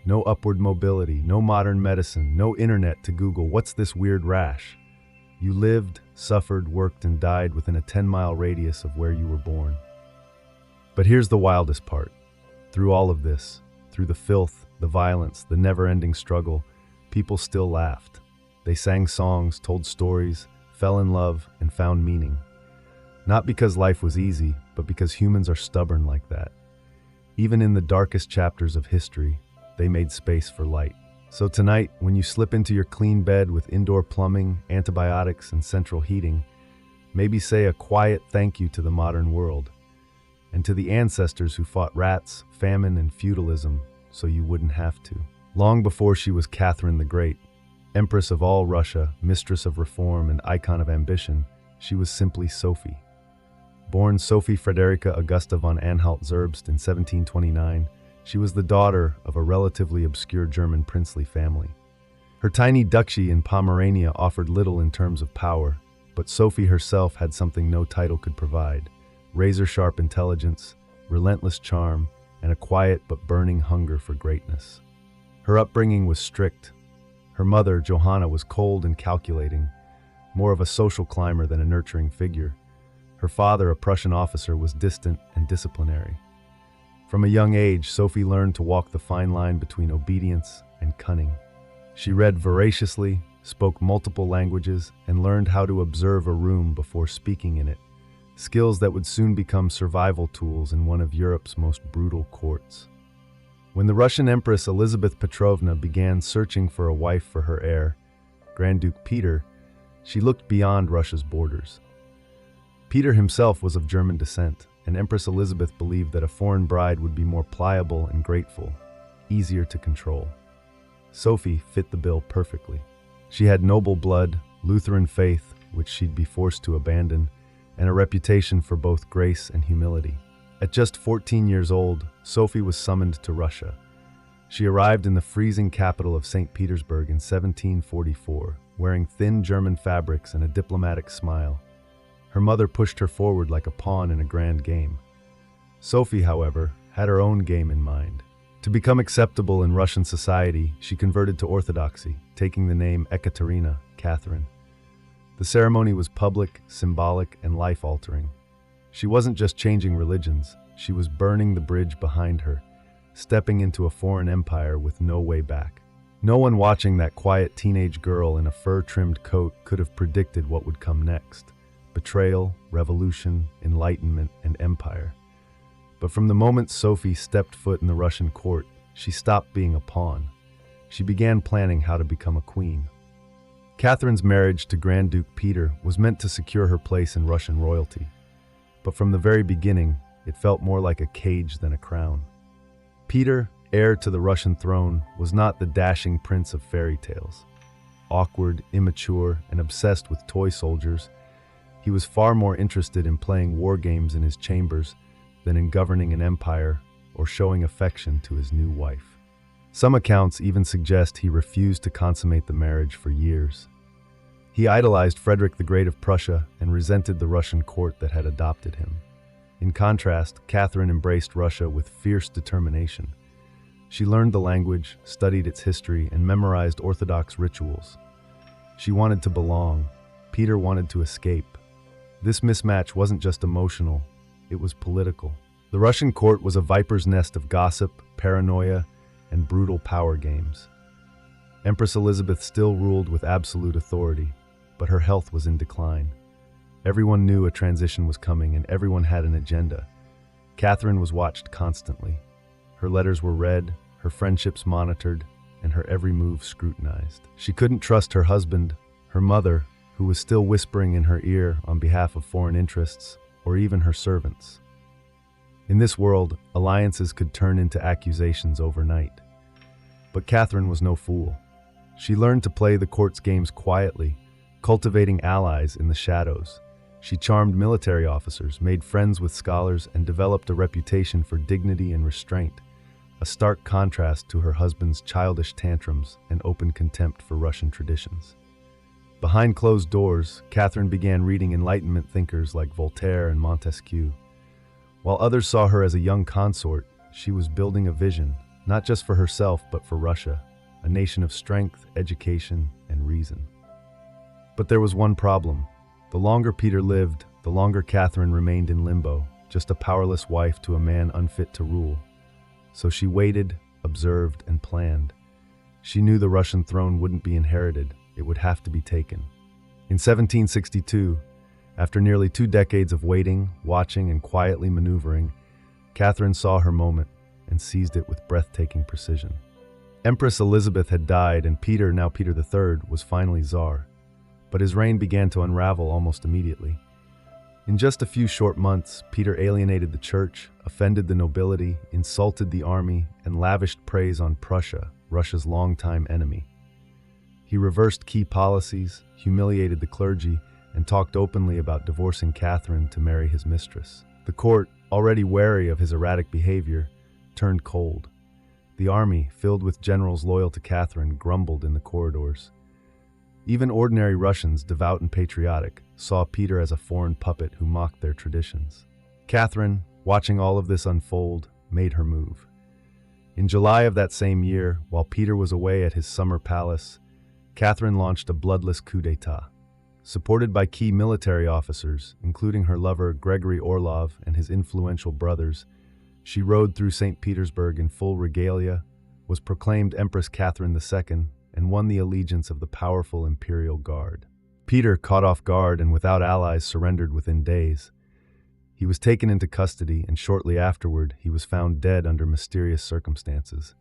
No upward mobility, no modern medicine, no internet to Google, what's this weird rash? You lived, suffered, worked, and died within a 10-mile radius of where you were born. But here's the wildest part. Through all of this, through the filth, the violence, the never-ending struggle, people still laughed. They sang songs, told stories, fell in love, and found meaning. Not because life was easy, but because humans are stubborn like that. Even in the darkest chapters of history, they made space for light. So tonight, when you slip into your clean bed with indoor plumbing, antibiotics, and central heating, maybe say a quiet thank you to the modern world, and to the ancestors who fought rats, famine, and feudalism so you wouldn't have to. Long before she was Catherine the Great, Empress of all Russia, mistress of reform, and icon of ambition, she was simply Sophie. Born Sophie Frederica Augusta von Anhalt-Zerbst in 1729, she was the daughter of a relatively obscure German princely family. Her tiny duchy in Pomerania offered little in terms of power, but Sophie herself had something no title could provide: razor-sharp intelligence, relentless charm, and a quiet but burning hunger for greatness. Her upbringing was strict. Her mother, Johanna, was cold and calculating, more of a social climber than a nurturing figure. Her father, a Prussian officer, was distant and disciplinary. From a young age, Sophie learned to walk the fine line between obedience and cunning. She read voraciously, spoke multiple languages, and learned how to observe a room before speaking in it, skills that would soon become survival tools in one of Europe's most brutal courts. When the Russian Empress Elizabeth Petrovna began searching for a wife for her heir, Grand Duke Peter, she looked beyond Russia's borders. Peter himself was of German descent, and Empress Elizabeth believed that a foreign bride would be more pliable and grateful, easier to control. Sophie fit the bill perfectly. She had noble blood, Lutheran faith, which she'd be forced to abandon, and a reputation for both grace and humility. At just 14 years old, Sophie was summoned to Russia. She arrived in the freezing capital of St. Petersburg in 1744, wearing thin German fabrics and a diplomatic smile. Her mother pushed her forward like a pawn in a grand game. Sophie, however, had her own game in mind. To become acceptable in Russian society, she converted to Orthodoxy, taking the name Ekaterina, Catherine. The ceremony was public, symbolic, and life-altering. She wasn't just changing religions, she was burning the bridge behind her, stepping into a foreign empire with no way back. No one watching that quiet teenage girl in a fur-trimmed coat could have predicted what would come next: betrayal, revolution, enlightenment, and empire. But from the moment Sophie stepped foot in the Russian court, she stopped being a pawn. She began planning how to become a queen. Catherine's marriage to Grand Duke Peter was meant to secure her place in Russian royalty. But from the very beginning, it felt more like a cage than a crown. Peter, heir to the Russian throne, was not the dashing prince of fairy tales. Awkward, immature, and obsessed with toy soldiers, he was far more interested in playing war games in his chambers than in governing an empire or showing affection to his new wife. Some accounts even suggest he refused to consummate the marriage for years. He idolized Frederick the Great of Prussia and resented the Russian court that had adopted him. In contrast, Catherine embraced Russia with fierce determination. She learned the language, studied its history, and memorized Orthodox rituals. She wanted to belong. Peter wanted to escape. This mismatch wasn't just emotional, it was political. The Russian court was a viper's nest of gossip, paranoia, and brutal power games. Empress Elizabeth still ruled with absolute authority, but her health was in decline. Everyone knew a transition was coming, and everyone had an agenda. Catherine was watched constantly. Her letters were read, her friendships monitored, and her every move scrutinized. She couldn't trust her husband, her mother, who was still whispering in her ear on behalf of foreign interests, or even her servants. In this world, alliances could turn into accusations overnight. But Catherine was no fool. She learned to play the court's games quietly, cultivating allies in the shadows. She charmed military officers, made friends with scholars, and developed a reputation for dignity and restraint, a stark contrast to her husband's childish tantrums and open contempt for Russian traditions. Behind closed doors, Catherine began reading Enlightenment thinkers like Voltaire and Montesquieu. While others saw her as a young consort, she was building a vision, not just for herself but for Russia, a nation of strength, education, and reason. But there was one problem. The longer Peter lived, the longer Catherine remained in limbo, just a powerless wife to a man unfit to rule. So she waited, observed, and planned. She knew the Russian throne wouldn't be inherited, it would have to be taken. In 1762, after nearly 2 decades of waiting, watching, and quietly maneuvering, Catherine saw her moment and seized it with breathtaking precision. Empress Elizabeth had died, and Peter, now Peter III, was finally Tsar. But his reign began to unravel almost immediately. In just a few short months, Peter alienated the church, offended the nobility, insulted the army, and lavished praise on Prussia, Russia's longtime enemy. He reversed key policies, humiliated the clergy, and talked openly about divorcing Catherine to marry his mistress. The court, already wary of his erratic behavior, turned cold. The army, filled with generals loyal to Catherine, grumbled in the corridors. Even ordinary Russians, devout and patriotic, saw Peter as a foreign puppet who mocked their traditions. Catherine, watching all of this unfold, made her move. In July of that same year, while Peter was away at his summer palace, Catherine launched a bloodless coup d'état. Supported by key military officers, including her lover Gregory Orlov and his influential brothers, she rode through St. Petersburg in full regalia, was proclaimed Empress Catherine II, and won the allegiance of the powerful imperial guard. Peter, caught off guard and without allies, surrendered within days. He was taken into custody, and shortly afterward, he was found dead under mysterious circumstances.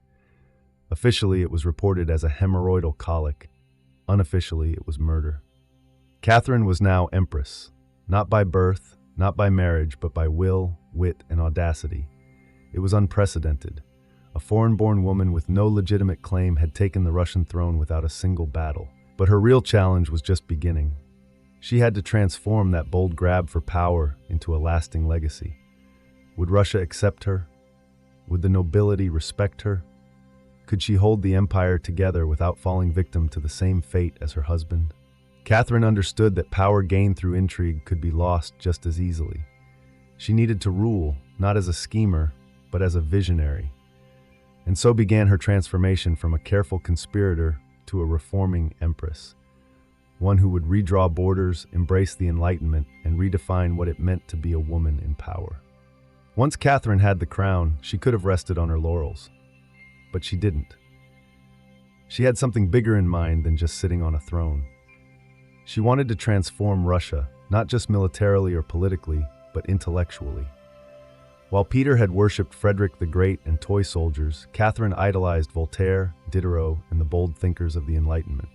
Officially, it was reported as a hemorrhoidal colic. Unofficially, it was murder. Catherine was now empress, not by birth, not by marriage, but by will, wit, and audacity. It was unprecedented. A foreign-born woman with no legitimate claim had taken the Russian throne without a single battle. But her real challenge was just beginning. She had to transform that bold grab for power into a lasting legacy. Would Russia accept her? Would the nobility respect her? Could she hold the empire together without falling victim to the same fate as her husband? Catherine understood that power gained through intrigue could be lost just as easily. She needed to rule, not as a schemer, but as a visionary. And so began her transformation from a careful conspirator to a reforming empress. one who would redraw borders, embrace the Enlightenment, and redefine what it meant to be a woman in power. Once Catherine had the crown, she could have rested on her laurels. But she didn't. She had something bigger in mind than just sitting on a throne. She wanted to transform Russia, not just militarily or politically, but intellectually. While Peter had worshipped Frederick the Great and toy soldiers, Catherine idolized Voltaire, Diderot, and the bold thinkers of the Enlightenment.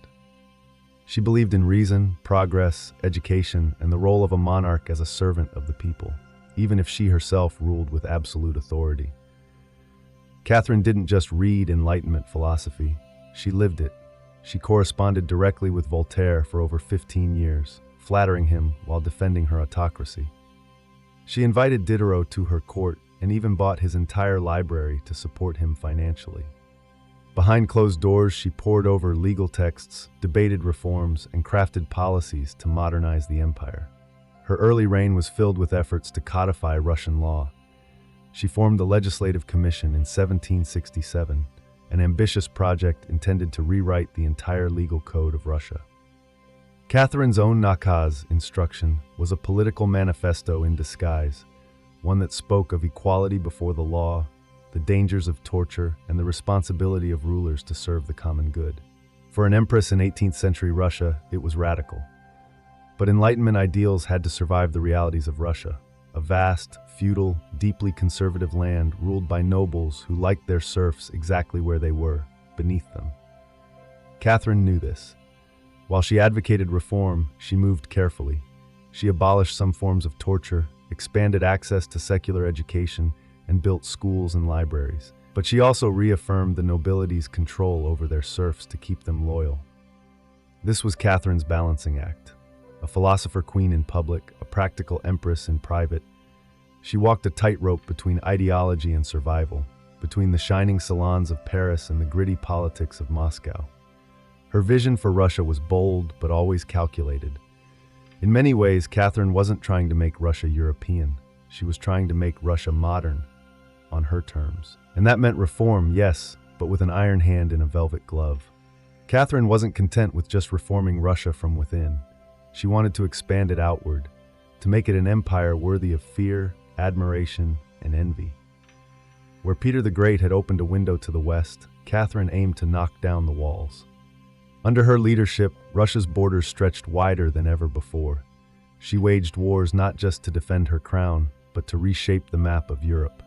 She believed in reason, progress, education, and the role of a monarch as a servant of the people, even if she herself ruled with absolute authority. Catherine didn't just read Enlightenment philosophy, she lived it. She corresponded directly with Voltaire for over 15 years, flattering him while defending her autocracy. She invited Diderot to her court and even bought his entire library to support him financially. Behind closed doors, she pored over legal texts, debated reforms, and crafted policies to modernize the empire. Her early reign was filled with efforts to codify Russian law. She formed the Legislative Commission in 1767, an ambitious project intended to rewrite the entire legal code of Russia. Catherine's own nakaz instruction was a political manifesto in disguise, one that spoke of equality before the law, the dangers of torture, and the responsibility of rulers to serve the common good. For an empress in 18th century Russia, it was radical. But Enlightenment ideals had to survive the realities of Russia, a vast, feudal, deeply conservative land ruled by nobles who liked their serfs exactly where they were, beneath them. Catherine knew this. While she advocated reform, she moved carefully. She abolished some forms of torture, expanded access to secular education, and built schools and libraries. But she also reaffirmed the nobility's control over their serfs to keep them loyal. This was Catherine's balancing act. A philosopher queen in public, a practical empress in private. She walked a tightrope between ideology and survival, between the shining salons of Paris and the gritty politics of Moscow. Her vision for Russia was bold, but always calculated. In many ways, Catherine wasn't trying to make Russia European. She was trying to make Russia modern, on her terms. And that meant reform, yes, but with an iron hand and a velvet glove. Catherine wasn't content with just reforming Russia from within. She wanted to expand it outward, to make it an empire worthy of fear, admiration, and envy. Where Peter the Great had opened a window to the west, Catherine aimed to knock down the walls. Under her leadership, Russia's borders stretched wider than ever before. She waged wars not just to defend her crown, but to reshape the map of Europe.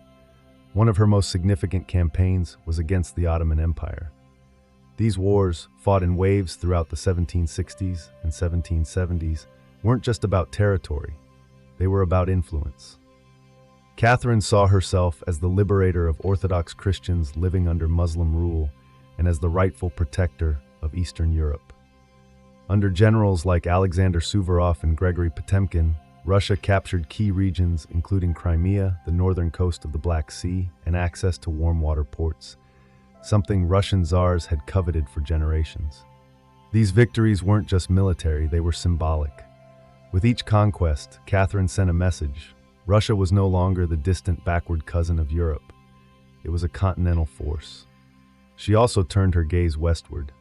One of her most significant campaigns was against the Ottoman Empire. These wars, fought in waves throughout the 1760s and 1770s, weren't just about territory. They were about influence. Catherine saw herself as the liberator of Orthodox Christians living under Muslim rule and as the rightful protector of Eastern Europe. Under generals like Alexander Suvorov and Gregory Potemkin, Russia captured key regions including Crimea, the northern coast of the Black Sea, and access to warm water ports, something Russian czars had coveted for generations. These victories weren't just military, they were symbolic. With each conquest, Catherine sent a message. Russia was no longer the distant backward cousin of Europe. It was a continental force. She also turned her gaze westward.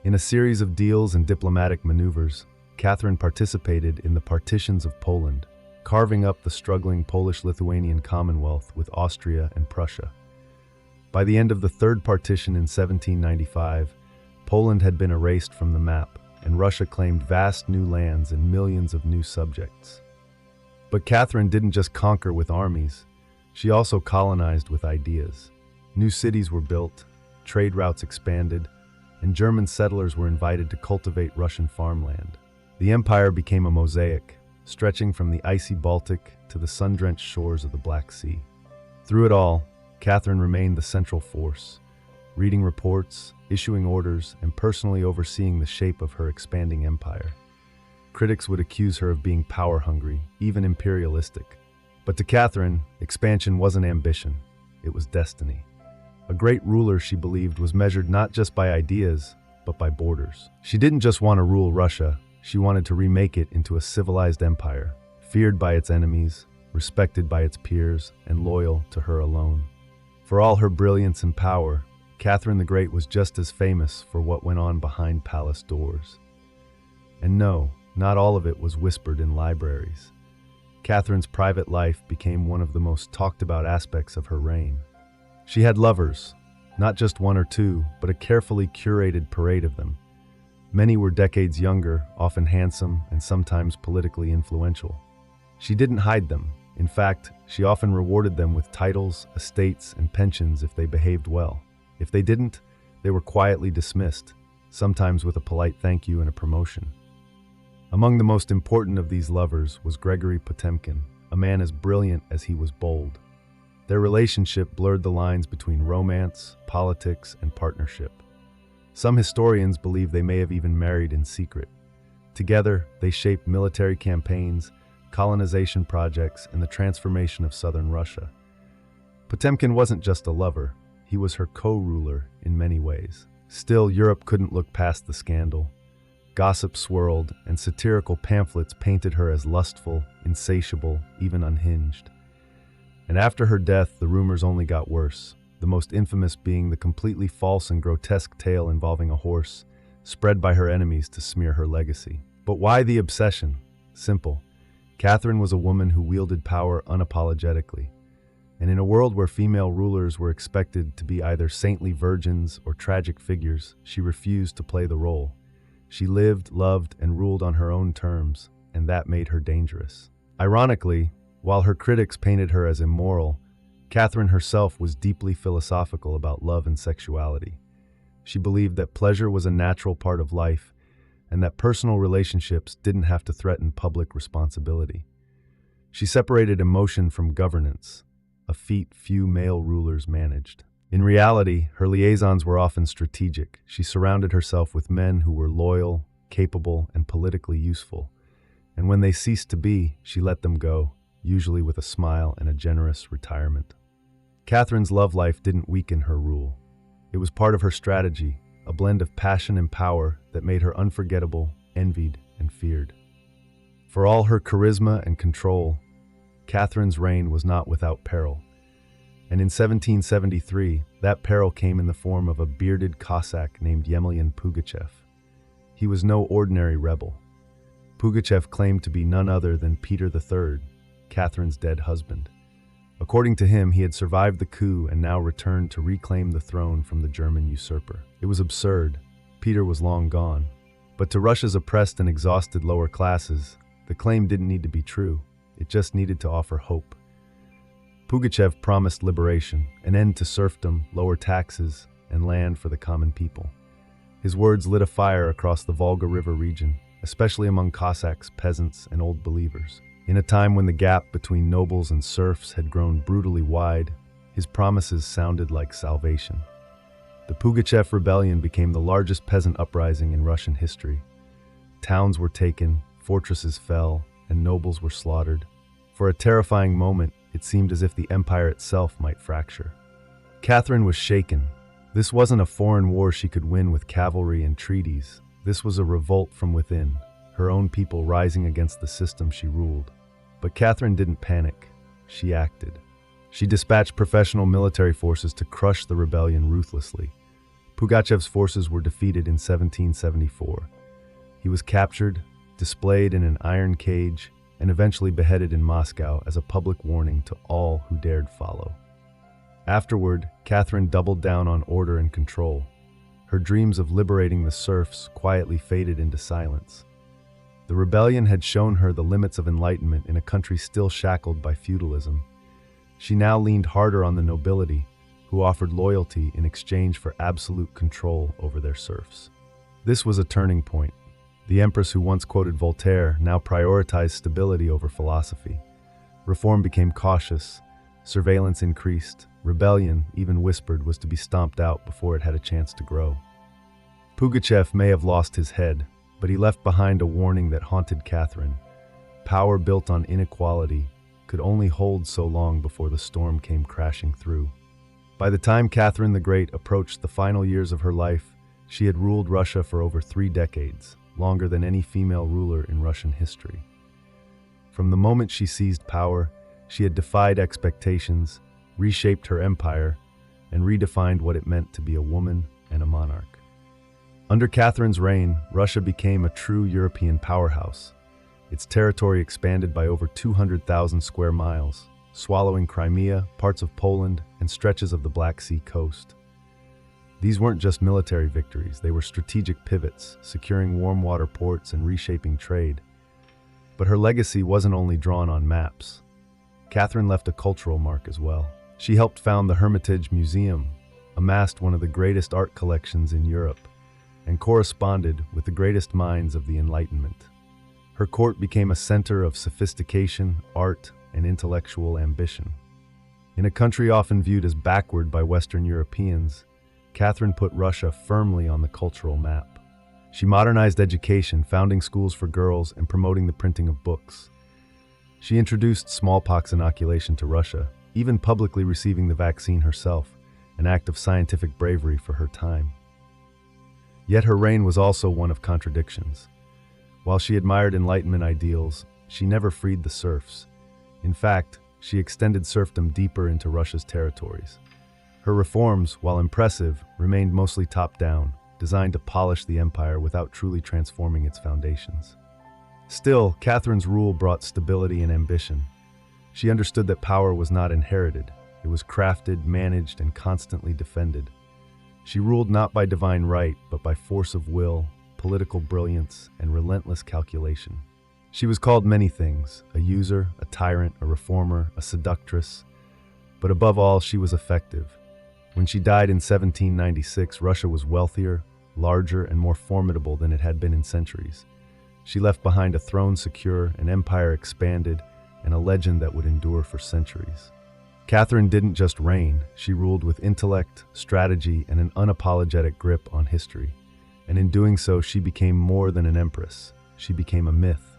In a series of deals and diplomatic maneuvers, Catherine participated in the partitions of Poland, carving up the struggling Polish-Lithuanian Commonwealth with Austria and Prussia. By the end of the Third Partition in 1795, Poland had been erased from the map, and Russia claimed vast new lands and millions of new subjects. But Catherine didn't just conquer with armies, she also colonized with ideas. New cities were built, trade routes expanded, and German settlers were invited to cultivate Russian farmland. The empire became a mosaic, stretching from the icy Baltic to the sun-drenched shores of the Black Sea. Through it all, Catherine remained the central force, reading reports, issuing orders, and personally overseeing the shape of her expanding empire. Critics would accuse her of being power-hungry, even imperialistic. But to Catherine, expansion wasn't ambition, it was destiny. A great ruler, she believed, was measured not just by ideas, but by borders. She didn't just want to rule Russia, she wanted to remake it into a civilized empire, feared by its enemies, respected by its peers, and loyal to her alone. For all her brilliance and power, Catherine the Great was just as famous for what went on behind palace doors. And no, not all of it was whispered in libraries. Catherine's private life became one of the most talked about aspects of her reign. She had lovers, not just one or two, but a carefully curated parade of them. Many were decades younger, often handsome, and sometimes politically influential. She didn't hide them. In fact, she often rewarded them with titles, estates, and pensions if they behaved well. If they didn't, they were quietly dismissed, sometimes with a polite thank you and a promotion. Among the most important of these lovers was Gregory Potemkin, a man as brilliant as he was bold. Their relationship blurred the lines between romance, politics, and partnership. Some historians believe they may have even married in secret. Together, they shaped military campaigns, colonization projects, and the transformation of southern Russia. Potemkin wasn't just a lover, he was her co-ruler in many ways. Still, Europe couldn't look past the scandal. Gossip swirled, and satirical pamphlets painted her as lustful, insatiable, even unhinged. And after her death, the rumors only got worse, the most infamous being the completely false and grotesque tale involving a horse, spread by her enemies to smear her legacy. But why the obsession? Simple. Catherine was a woman who wielded power unapologetically. And in a world where female rulers were expected to be either saintly virgins or tragic figures, she refused to play the role. She lived, loved, and ruled on her own terms, and that made her dangerous. Ironically, while her critics painted her as immoral, Catherine herself was deeply philosophical about love and sexuality. She believed that pleasure was a natural part of life, and that personal relationships didn't have to threaten public responsibility. She separated emotion from governance, a feat few male rulers managed. In reality, her liaisons were often strategic. She surrounded herself with men who were loyal, capable, and politically useful. And when they ceased to be, she let them go, usually with a smile and a generous retirement. Catherine's love life didn't weaken her rule. It was part of her strategy, a blend of passion and power that made her unforgettable, envied, and feared. For all her charisma and control, Catherine's reign was not without peril. And in 1773, that peril came in the form of a bearded Cossack named Yemelyan Pugachev. He was no ordinary rebel. Pugachev claimed to be none other than Peter III, Catherine's dead husband. According to him, he had survived the coup and now returned to reclaim the throne from the German usurper. It was absurd. Peter was long gone. But to Russia's oppressed and exhausted lower classes, the claim didn't need to be true. It just needed to offer hope. Pugachev promised liberation, an end to serfdom, lower taxes, and land for the common people. His words lit a fire across the Volga River region, especially among Cossacks, peasants, and old believers. In a time when the gap between nobles and serfs had grown brutally wide, his promises sounded like salvation. The Pugachev Rebellion became the largest peasant uprising in Russian history. Towns were taken, fortresses fell, and nobles were slaughtered. For a terrifying moment, it seemed as if the empire itself might fracture. Catherine was shaken. This wasn't a foreign war she could win with cavalry and treaties. This was a revolt from within, her own people rising against the system she ruled. But Catherine didn't panic. She acted. She dispatched professional military forces to crush the rebellion ruthlessly. Pugachev's forces were defeated in 1774. He was captured, displayed in an iron cage, and eventually beheaded in Moscow as a public warning to all who dared follow. Afterward, Catherine doubled down on order and control. Her dreams of liberating the serfs quietly faded into silence. The rebellion had shown her the limits of enlightenment in a country still shackled by feudalism. She now leaned harder on the nobility, who offered loyalty in exchange for absolute control over their serfs. This was a turning point. The empress who once quoted Voltaire now prioritized stability over philosophy. Reform became cautious, surveillance increased, rebellion, even whispered, was to be stomped out before it had a chance to grow. Pugachev may have lost his head, but he left behind a warning that haunted Catherine. Power built on inequality could only hold so long before the storm came crashing through. By the time Catherine the Great approached the final years of her life, she had ruled Russia for over 3 decades, longer than any female ruler in Russian history. From the moment she seized power, she had defied expectations, reshaped her empire, and redefined what it meant to be a woman and a monarch. Under Catherine's reign, Russia became a true European powerhouse. Its territory expanded by over 200,000 square miles, swallowing Crimea, parts of Poland, and stretches of the Black Sea coast. These weren't just military victories, they were strategic pivots, securing warm water ports and reshaping trade. But her legacy wasn't only drawn on maps. Catherine left a cultural mark as well. She helped found the Hermitage Museum, amassed one of the greatest art collections in Europe, and corresponded with the greatest minds of the Enlightenment. Her court became a center of sophistication, art, and intellectual ambition. In a country often viewed as backward by Western Europeans, Catherine put Russia firmly on the cultural map. She modernized education, founding schools for girls and promoting the printing of books. She introduced smallpox inoculation to Russia, even publicly receiving the vaccine herself, an act of scientific bravery for her time. Yet her reign was also one of contradictions. While she admired Enlightenment ideals, she never freed the serfs. In fact, she extended serfdom deeper into Russia's territories. Her reforms, while impressive, remained mostly top-down, designed to polish the empire without truly transforming its foundations. Still, Catherine's rule brought stability and ambition. She understood that power was not inherited. It was crafted, managed, and constantly defended. She ruled not by divine right, but by force of will, political brilliance, and relentless calculation. She was called many things: a user, a tyrant, a reformer, a seductress. But above all, she was effective. When she died in 1796, Russia was wealthier, larger, and more formidable than it had been in centuries. She left behind a throne secure, an empire expanded, and a legend that would endure for centuries. Catherine didn't just reign, she ruled with intellect, strategy, and an unapologetic grip on history. And in doing so, she became more than an empress. She became a myth.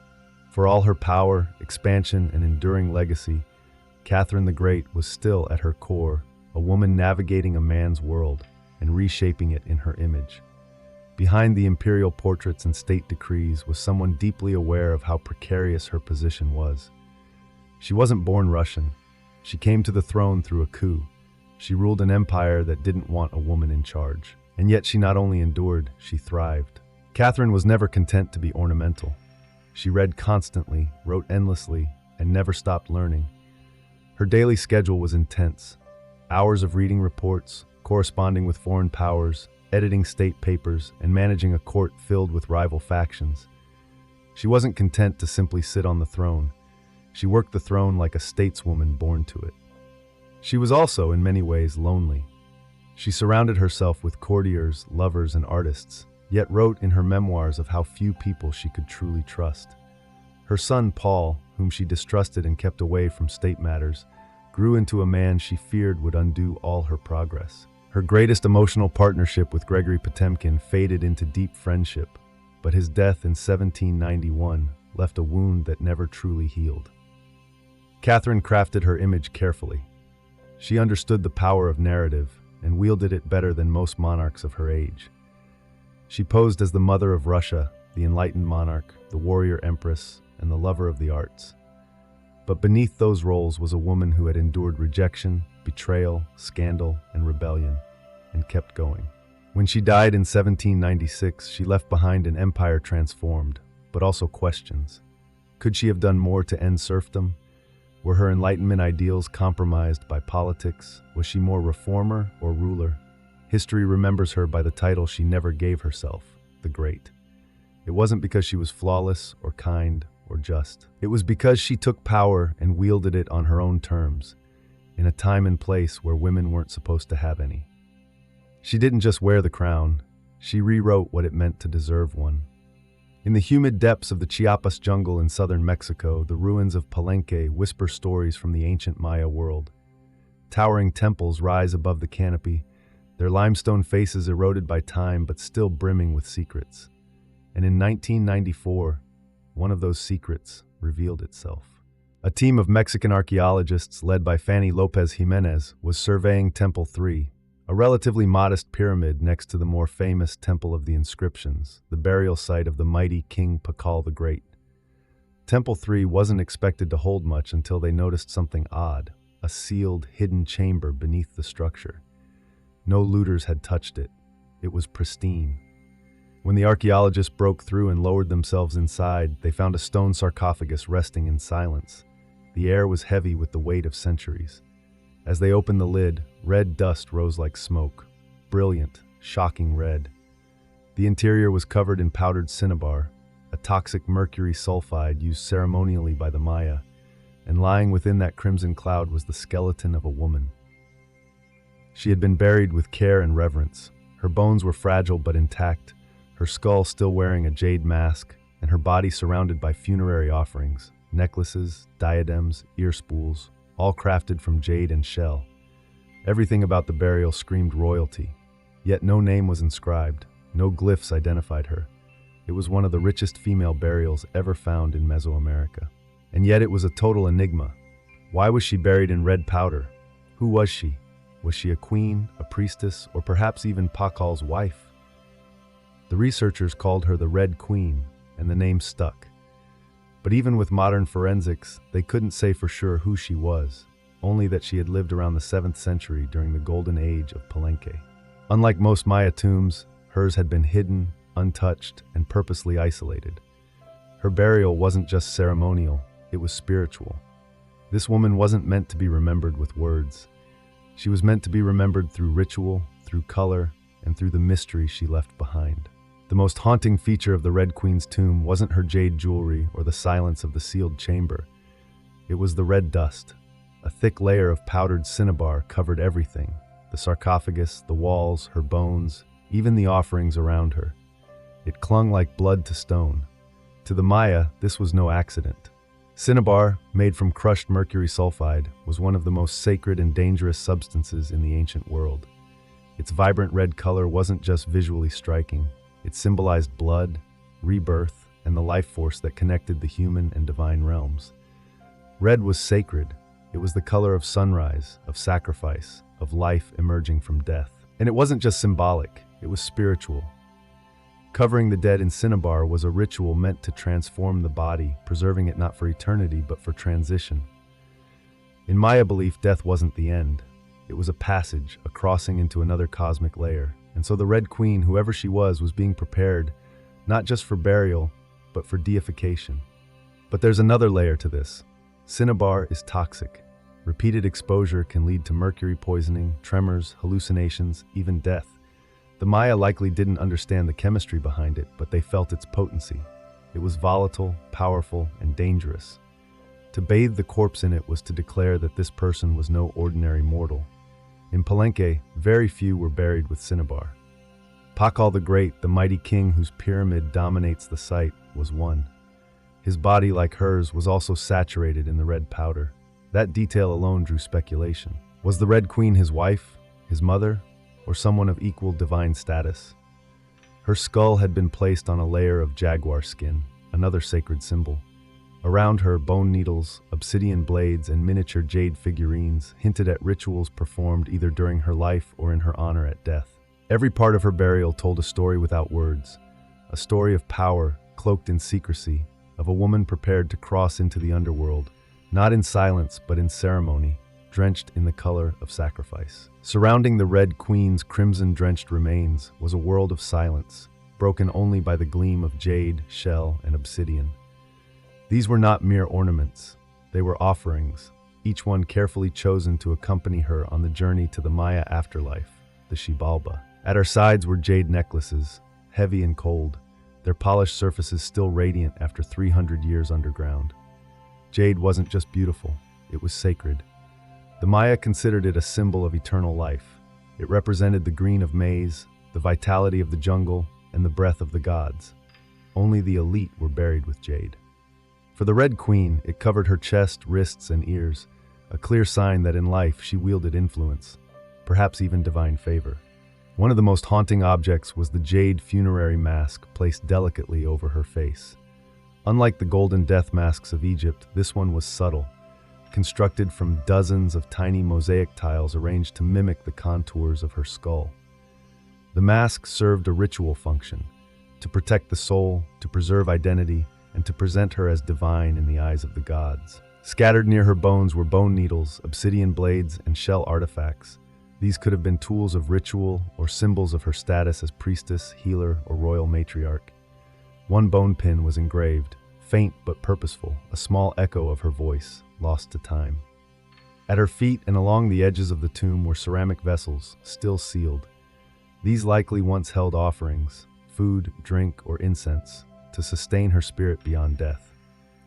For all her power, expansion, and enduring legacy, Catherine the Great was still at her core a woman navigating a man's world and reshaping it in her image. Behind the imperial portraits and state decrees was someone deeply aware of how precarious her position was. She wasn't born Russian. She came to the throne through a coup. She ruled an empire that didn't want a woman in charge. And yet she not only endured, she thrived. Catherine was never content to be ornamental. She read constantly, wrote endlessly, and never stopped learning. Her daily schedule was intense. Hours of reading reports, corresponding with foreign powers, editing state papers, and managing a court filled with rival factions. She wasn't content to simply sit on the throne. She worked the throne like a stateswoman born to it. She was also, in many ways, lonely. She surrounded herself with courtiers, lovers, and artists, yet wrote in her memoirs of how few people she could truly trust. Her son, Paul, whom she distrusted and kept away from state matters, grew into a man she feared would undo all her progress. Her greatest emotional partnership with Gregory Potemkin faded into deep friendship, but his death in 1791 left a wound that never truly healed. Catherine crafted her image carefully. She understood the power of narrative and wielded it better than most monarchs of her age. She posed as the mother of Russia, the enlightened monarch, the warrior empress, and the lover of the arts. But beneath those roles was a woman who had endured rejection, betrayal, scandal, and rebellion, and kept going. When she died in 1796, she left behind an empire transformed, but also questions. Could she have done more to end serfdom? Were her Enlightenment ideals compromised by politics? Was she more reformer or ruler? History remembers her by the title she never gave herself, the Great. It wasn't because she was flawless or kind or just. It was because she took power and wielded it on her own terms, in a time and place where women weren't supposed to have any. She didn't just wear the crown, she rewrote what it meant to deserve one. In the humid depths of the Chiapas jungle in southern Mexico, the ruins of Palenque whisper stories from the ancient Maya world. Towering temples rise above the canopy, their limestone faces eroded by time but still brimming with secrets. And in 1994, one of those secrets revealed itself. A team of Mexican archaeologists led by Fanny Lopez Jimenez was surveying Temple 3, a relatively modest pyramid next to the more famous Temple of the Inscriptions, the burial site of the mighty King Pakal the Great. Temple 3 wasn't expected to hold much until they noticed something odd, a sealed, hidden chamber beneath the structure. No looters had touched it. It was pristine. When the archaeologists broke through and lowered themselves inside, they found a stone sarcophagus resting in silence. The air was heavy with the weight of centuries. As they opened the lid, red dust rose like smoke. Brilliant, shocking red. The interior was covered in powdered cinnabar, a toxic mercury sulfide used ceremonially by the Maya, and lying within that crimson cloud was the skeleton of a woman. She had been buried with care and reverence. Her bones were fragile but intact, her skull still wearing a jade mask, and her body surrounded by funerary offerings, necklaces, diadems, ear spools, all crafted from jade and shell. Everything about the burial screamed royalty, yet no name was inscribed, no glyphs identified her. It was one of the richest female burials ever found in Mesoamerica. And yet it was a total enigma. Why was she buried in red powder? Who was she? Was she a queen, a priestess, or perhaps even Pakal's wife? The researchers called her the Red Queen, and the name stuck. But even with modern forensics, they couldn't say for sure who she was, only that she had lived around the 7th century during the golden age of Palenque. Unlike most Maya tombs, hers had been hidden, untouched, and purposely isolated. Her burial wasn't just ceremonial, it was spiritual. This woman wasn't meant to be remembered with words. She was meant to be remembered through ritual, through color, and through the mystery she left behind. The most haunting feature of the Red Queen's tomb wasn't her jade jewelry or the silence of the sealed chamber. It was the red dust. A thick layer of powdered cinnabar covered everything: the sarcophagus, the walls, her bones, even the offerings around her. It clung like blood to stone. To the Maya, this was no accident. Cinnabar, made from crushed mercury sulfide, was one of the most sacred and dangerous substances in the ancient world. Its vibrant red color wasn't just visually striking. It symbolized blood, rebirth, and the life force that connected the human and divine realms. Red was sacred. It was the color of sunrise, of sacrifice, of life emerging from death. And it wasn't just symbolic, it was spiritual. Covering the dead in cinnabar was a ritual meant to transform the body, preserving it not for eternity but for transition. In Maya belief, death wasn't the end. It was a passage, a crossing into another cosmic layer. And so the Red Queen, whoever she was being prepared, not just for burial, but for deification. But there's another layer to this. Cinnabar is toxic. Repeated exposure can lead to mercury poisoning, tremors, hallucinations, even death. The Maya likely didn't understand the chemistry behind it, but they felt its potency. It was volatile, powerful, and dangerous. To bathe the corpse in it was to declare that this person was no ordinary mortal. In Palenque, very few were buried with cinnabar. Pakal the Great, the mighty king whose pyramid dominates the site, was one. His body, like hers, was also saturated in the red powder. That detail alone drew speculation. Was the Red Queen his wife, his mother, or someone of equal divine status? Her skull had been placed on a layer of jaguar skin, another sacred symbol. Around her, bone needles, obsidian blades, and miniature jade figurines hinted at rituals performed either during her life or in her honor at death. Every part of her burial told a story without words, a story of power, cloaked in secrecy, of a woman prepared to cross into the underworld, not in silence but in ceremony, drenched in the color of sacrifice. Surrounding the Red Queen's crimson-drenched remains was a world of silence, broken only by the gleam of jade, shell, and obsidian. These were not mere ornaments, they were offerings, each one carefully chosen to accompany her on the journey to the Maya afterlife, the Xibalba. At her sides were jade necklaces, heavy and cold, their polished surfaces still radiant after 300 years underground. Jade wasn't just beautiful, it was sacred. The Maya considered it a symbol of eternal life. It represented the green of maize, the vitality of the jungle, and the breath of the gods. Only the elite were buried with jade. For the Red Queen, it covered her chest, wrists, and ears, a clear sign that in life she wielded influence, perhaps even divine favor. One of the most haunting objects was the jade funerary mask placed delicately over her face. Unlike the golden death masks of Egypt, this one was subtle, constructed from dozens of tiny mosaic tiles arranged to mimic the contours of her skull. The mask served a ritual function, to protect the soul, to preserve identity, and to present her as divine in the eyes of the gods. Scattered near her bones were bone needles, obsidian blades, and shell artifacts, These could have been tools of ritual or symbols of her status as priestess, healer, or royal matriarch. One bone pin was engraved, faint but purposeful, a small echo of her voice, lost to time. At her feet and along the edges of the tomb were ceramic vessels, still sealed. These likely once held offerings, food, drink, or incense, to sustain her spirit beyond death.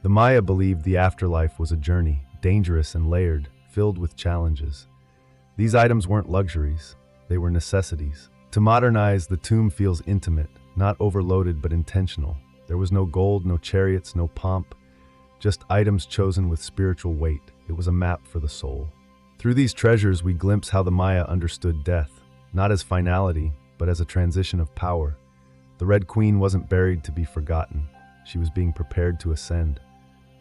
The Maya believed the afterlife was a journey, dangerous and layered, filled with challenges. These items weren't luxuries, they were necessities. To modernize, the tomb feels intimate, not overloaded but intentional. There was no gold, no chariots, no pomp, just items chosen with spiritual weight. It was a map for the soul. Through these treasures, we glimpse how the Maya understood death, not as finality, but as a transition of power. The Red Queen wasn't buried to be forgotten. She was being prepared to ascend.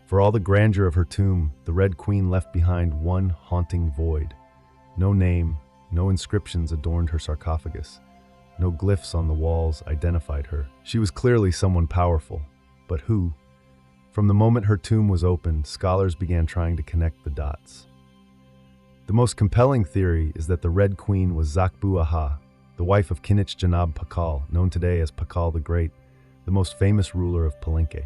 For all the grandeur of her tomb, the Red Queen left behind one haunting void. No name, no inscriptions adorned her sarcophagus. No glyphs on the walls identified her. She was clearly someone powerful, but who? From the moment her tomb was opened, scholars began trying to connect the dots. The most compelling theory is that the Red Queen was Zakbu Aha, the wife of Kinich Janab Pakal, known today as Pakal the Great, the most famous ruler of Palenque.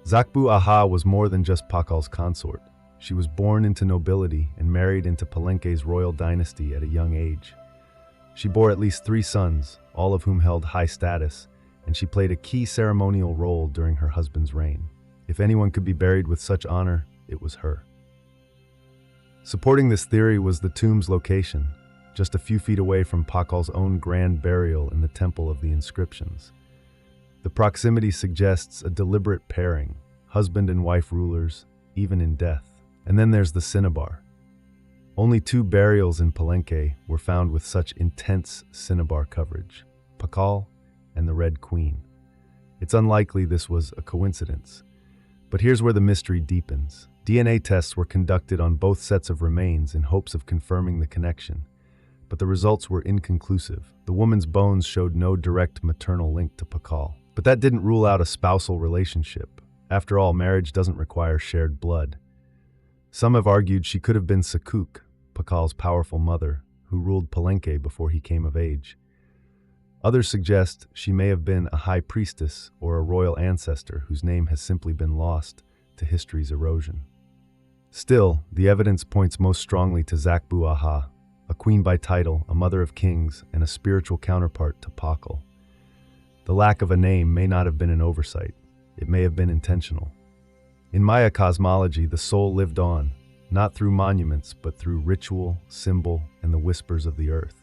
Zakbu Aha was more than just Pakal's consort. She was born into nobility and married into Palenque's royal dynasty at a young age. She bore at least 3 sons, all of whom held high status, and she played a key ceremonial role during her husband's reign. If anyone could be buried with such honor, it was her. Supporting this theory was the tomb's location, just a few feet away from Pakal's own grand burial in the Temple of the Inscriptions. The proximity suggests a deliberate pairing, husband and wife rulers, even in death. And then there's the cinnabar. Only 2 burials in Palenque were found with such intense cinnabar coverage, Pakal and the Red Queen. It's unlikely this was a coincidence. But here's where the mystery deepens. DNA tests were conducted on both sets of remains in hopes of confirming the connection. But the results were inconclusive. The woman's bones showed no direct maternal link to Pakal. But that didn't rule out a spousal relationship. After all, marriage doesn't require shared blood. Some have argued she could have been Sakuk, Pakal's powerful mother, who ruled Palenque before he came of age. Others suggest she may have been a high priestess or a royal ancestor whose name has simply been lost to history's erosion. Still, the evidence points most strongly to Zakbu Aha, a queen by title, a mother of kings, and a spiritual counterpart to Pakal. The lack of a name may not have been an oversight. It may have been intentional. In Maya cosmology, the soul lived on, not through monuments, but through ritual, symbol, and the whispers of the earth.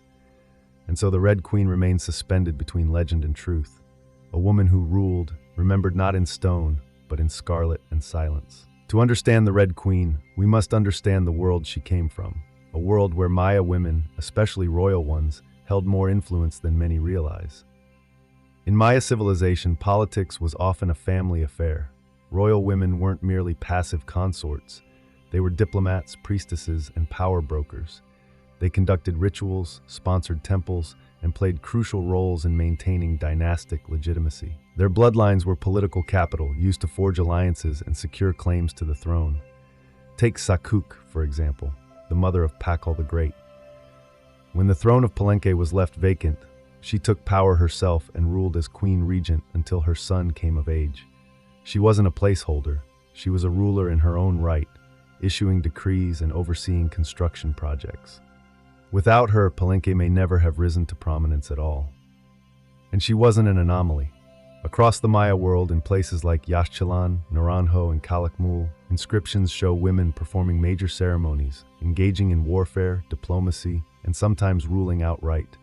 And so the Red Queen remained suspended between legend and truth, a woman who ruled, remembered not in stone, but in scarlet and silence. To understand the Red Queen, we must understand the world she came from, a world where Maya women, especially royal ones, held more influence than many realize. In Maya civilization, politics was often a family affair. Royal women weren't merely passive consorts. They were diplomats, priestesses, and power brokers. They conducted rituals, sponsored temples, and played crucial roles in maintaining dynastic legitimacy. Their bloodlines were political capital used to forge alliances and secure claims to the throne. Take Sakuk, for example, the mother of Pakal the Great. When the throne of Palenque was left vacant, she took power herself and ruled as queen regent until her son came of age. She wasn't a placeholder. She was a ruler in her own right, issuing decrees and overseeing construction projects. Without her, Palenque may never have risen to prominence at all. And she wasn't an anomaly. Across the Maya world, in places like Yaxchilan, Naranjo, and Calakmul, inscriptions show women performing major ceremonies, engaging in warfare, diplomacy, and sometimes ruling outright.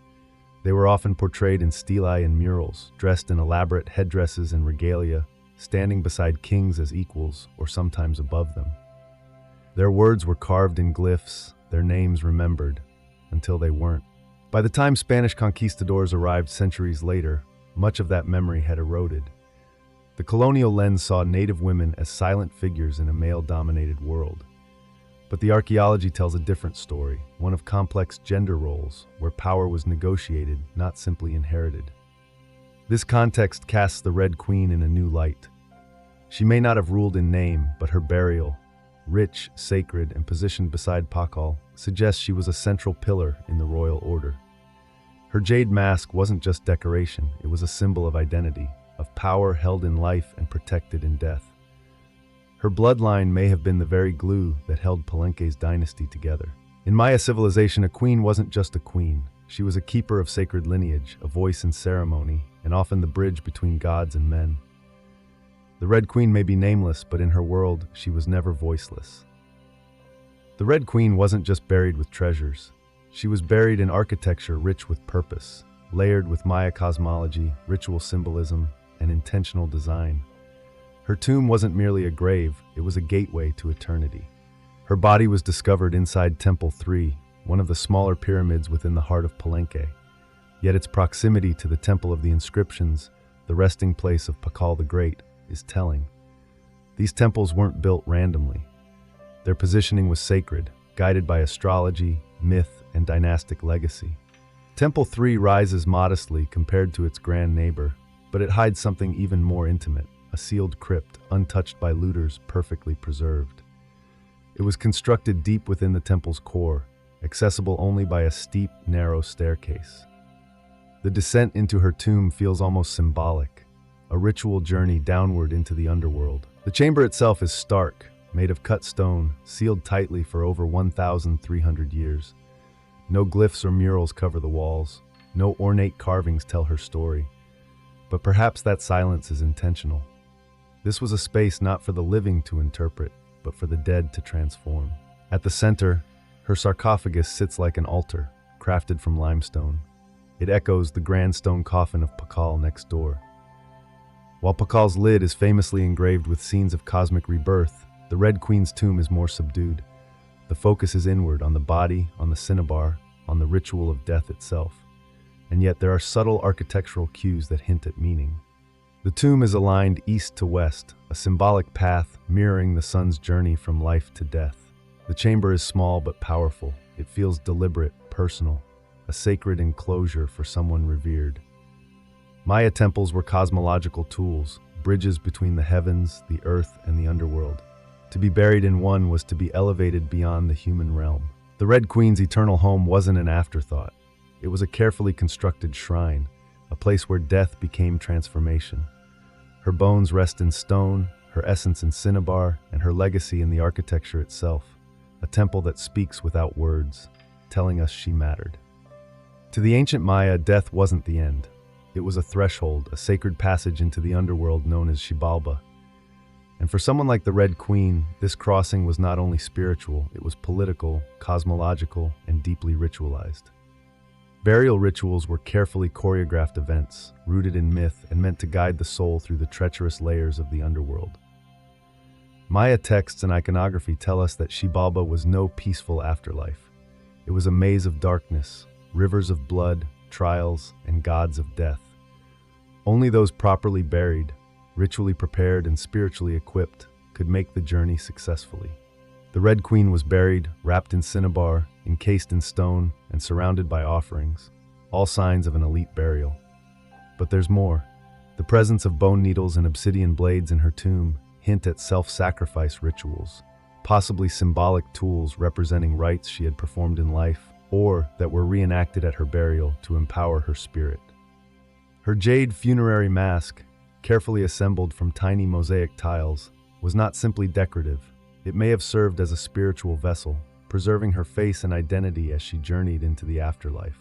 They were often portrayed in stelae and murals, dressed in elaborate headdresses and regalia, standing beside kings as equals or sometimes above them. Their words were carved in glyphs, their names remembered, until they weren't. By the time Spanish conquistadors arrived centuries later, much of that memory had eroded. The colonial lens saw native women as silent figures in a male-dominated world. But the archaeology tells a different story, one of complex gender roles, where power was negotiated, not simply inherited. This context casts the Red Queen in a new light. She may not have ruled in name, but her burial, rich, sacred, and positioned beside Pakal, suggests she was a central pillar in the royal order. Her jade mask wasn't just decoration, it was a symbol of identity, of power held in life and protected in death. Her bloodline may have been the very glue that held Palenque's dynasty together. In Maya civilization, a queen wasn't just a queen. She was a keeper of sacred lineage, a voice in ceremony, and often the bridge between gods and men. The Red Queen may be nameless, but in her world, she was never voiceless. The Red Queen wasn't just buried with treasures. She was buried in architecture rich with purpose, layered with Maya cosmology, ritual symbolism, and intentional design. Her tomb wasn't merely a grave, it was a gateway to eternity. Her body was discovered inside Temple 3, one of the smaller pyramids within the heart of Palenque. Yet its proximity to the Temple of the Inscriptions, the resting place of Pakal the Great, is telling. These temples weren't built randomly. Their positioning was sacred, guided by astrology, myth, and dynastic legacy. Temple 3 rises modestly compared to its grand neighbor, but it hides something even more intimate, a sealed crypt, untouched by looters, perfectly preserved. It was constructed deep within the temple's core, accessible only by a steep, narrow staircase. The descent into her tomb feels almost symbolic, a ritual journey downward into the underworld. The chamber itself is stark, made of cut stone, sealed tightly for over 1,300 years. No glyphs or murals cover the walls. No ornate carvings tell her story. But perhaps that silence is intentional. This was a space not for the living to interpret, but for the dead to transform. At the center, her sarcophagus sits like an altar, crafted from limestone. It echoes the grand stone coffin of Pakal next door. While Pakal's lid is famously engraved with scenes of cosmic rebirth, the Red Queen's tomb is more subdued. The focus is inward, on the body, on the cinnabar, on the ritual of death itself. And yet there are subtle architectural cues that hint at meaning. The tomb is aligned east to west, a symbolic path mirroring the sun's journey from life to death. The chamber is small but powerful. It feels deliberate, personal, a sacred enclosure for someone revered. Maya temples were cosmological tools, bridges between the heavens, the earth, and the underworld. To be buried in one was to be elevated beyond the human realm. The Red Queen's eternal home wasn't an afterthought. It was a carefully constructed shrine, a place where death became transformation. Her bones rest in stone, her essence in cinnabar, and her legacy in the architecture itself, a temple that speaks without words, telling us she mattered. To the ancient Maya, death wasn't the end. It was a threshold, a sacred passage into the underworld known as Xibalba. And for someone like the Red Queen, this crossing was not only spiritual, it was political, cosmological, and deeply ritualized. Burial rituals were carefully choreographed events, rooted in myth and meant to guide the soul through the treacherous layers of the underworld. Maya texts and iconography tell us that Xibalba was no peaceful afterlife. It was a maze of darkness, rivers of blood, trials, and gods of death. Only those properly buried, ritually prepared and spiritually equipped, could make the journey successfully. The Red Queen was buried, wrapped in cinnabar, encased in stone, and surrounded by offerings, all signs of an elite burial. But there's more. The presence of bone needles and obsidian blades in her tomb hint at self-sacrifice rituals, possibly symbolic tools representing rites she had performed in life, or that were reenacted at her burial to empower her spirit. Her jade funerary mask, carefully assembled from tiny mosaic tiles, was not simply decorative. It may have served as a spiritual vessel, preserving her face and identity as she journeyed into the afterlife.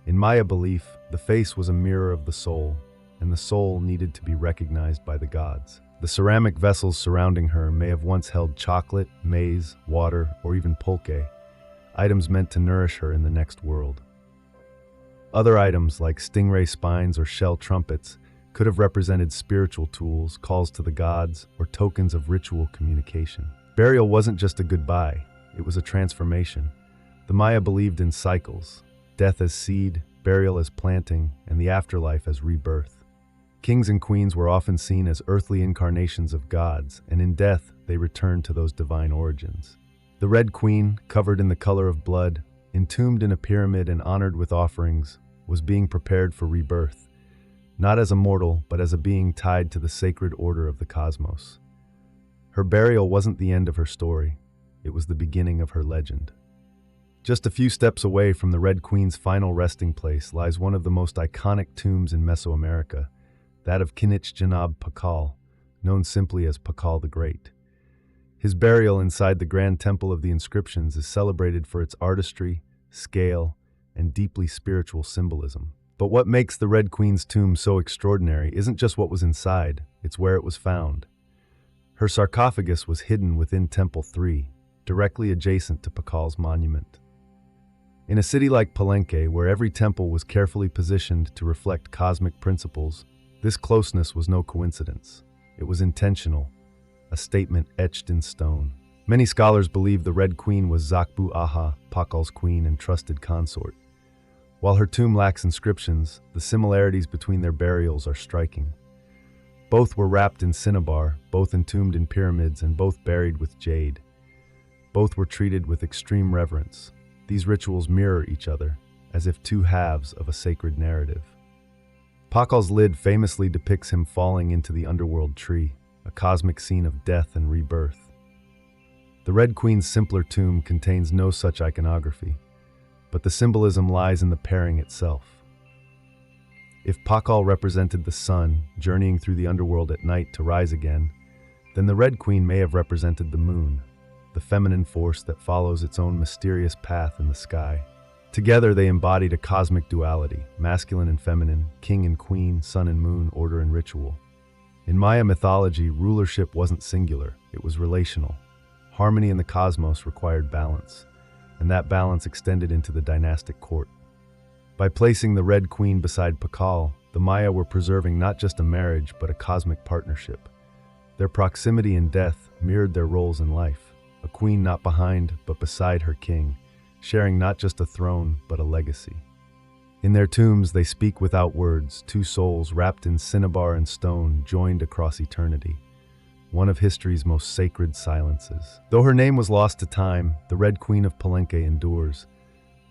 In Maya belief, the face was a mirror of the soul, and the soul needed to be recognized by the gods. The ceramic vessels surrounding her may have once held chocolate, maize, water, or even pulque, items meant to nourish her in the next world. Other items, like stingray spines or shell trumpets, could have represented spiritual tools, calls to the gods, or tokens of ritual communication. Burial wasn't just a goodbye, it was a transformation. The Maya believed in cycles, death as seed, burial as planting, and the afterlife as rebirth. Kings and queens were often seen as earthly incarnations of gods, and in death, they returned to those divine origins. The Red Queen, covered in the color of blood, entombed in a pyramid and honored with offerings, was being prepared for rebirth, not as a mortal, but as a being tied to the sacred order of the cosmos. Her burial wasn't the end of her story, it was the beginning of her legend. Just a few steps away from the Red Queen's final resting place lies one of the most iconic tombs in Mesoamerica, that of Kinich Janab Pakal, known simply as Pakal the Great. His burial inside the Grand Temple of the Inscriptions is celebrated for its artistry, scale, and deeply spiritual symbolism. But what makes the Red Queen's tomb so extraordinary isn't just what was inside, it's where it was found. Her sarcophagus was hidden within Temple 3, directly adjacent to Pakal's monument. In a city like Palenque, where every temple was carefully positioned to reflect cosmic principles, this closeness was no coincidence. It was intentional, a statement etched in stone. Many scholars believe the Red Queen was Zakbu Aha, Pakal's queen and trusted consort. While her tomb lacks inscriptions, the similarities between their burials are striking. Both were wrapped in cinnabar, both entombed in pyramids, and both buried with jade. Both were treated with extreme reverence. These rituals mirror each other, as if two halves of a sacred narrative. Pakal's lid famously depicts him falling into the underworld tree, a cosmic scene of death and rebirth. The Red Queen's simpler tomb contains no such iconography, but the symbolism lies in the pairing itself. If Pakal represented the sun, journeying through the underworld at night to rise again, then the Red Queen may have represented the moon, the feminine force that follows its own mysterious path in the sky. Together they embodied a cosmic duality, masculine and feminine, king and queen, sun and moon, order and ritual. In Maya mythology, rulership wasn't singular, it was relational. Harmony in the cosmos required balance, and that balance extended into the dynastic court. By placing the Red Queen beside Pakal, the Maya were preserving not just a marriage, but a cosmic partnership. Their proximity in death mirrored their roles in life, a queen not behind, but beside her king, sharing not just a throne, but a legacy. In their tombs, they speak without words, two souls wrapped in cinnabar and stone, joined across eternity. One of history's most sacred silences. Though her name was lost to time, the Red Queen of Palenque endures,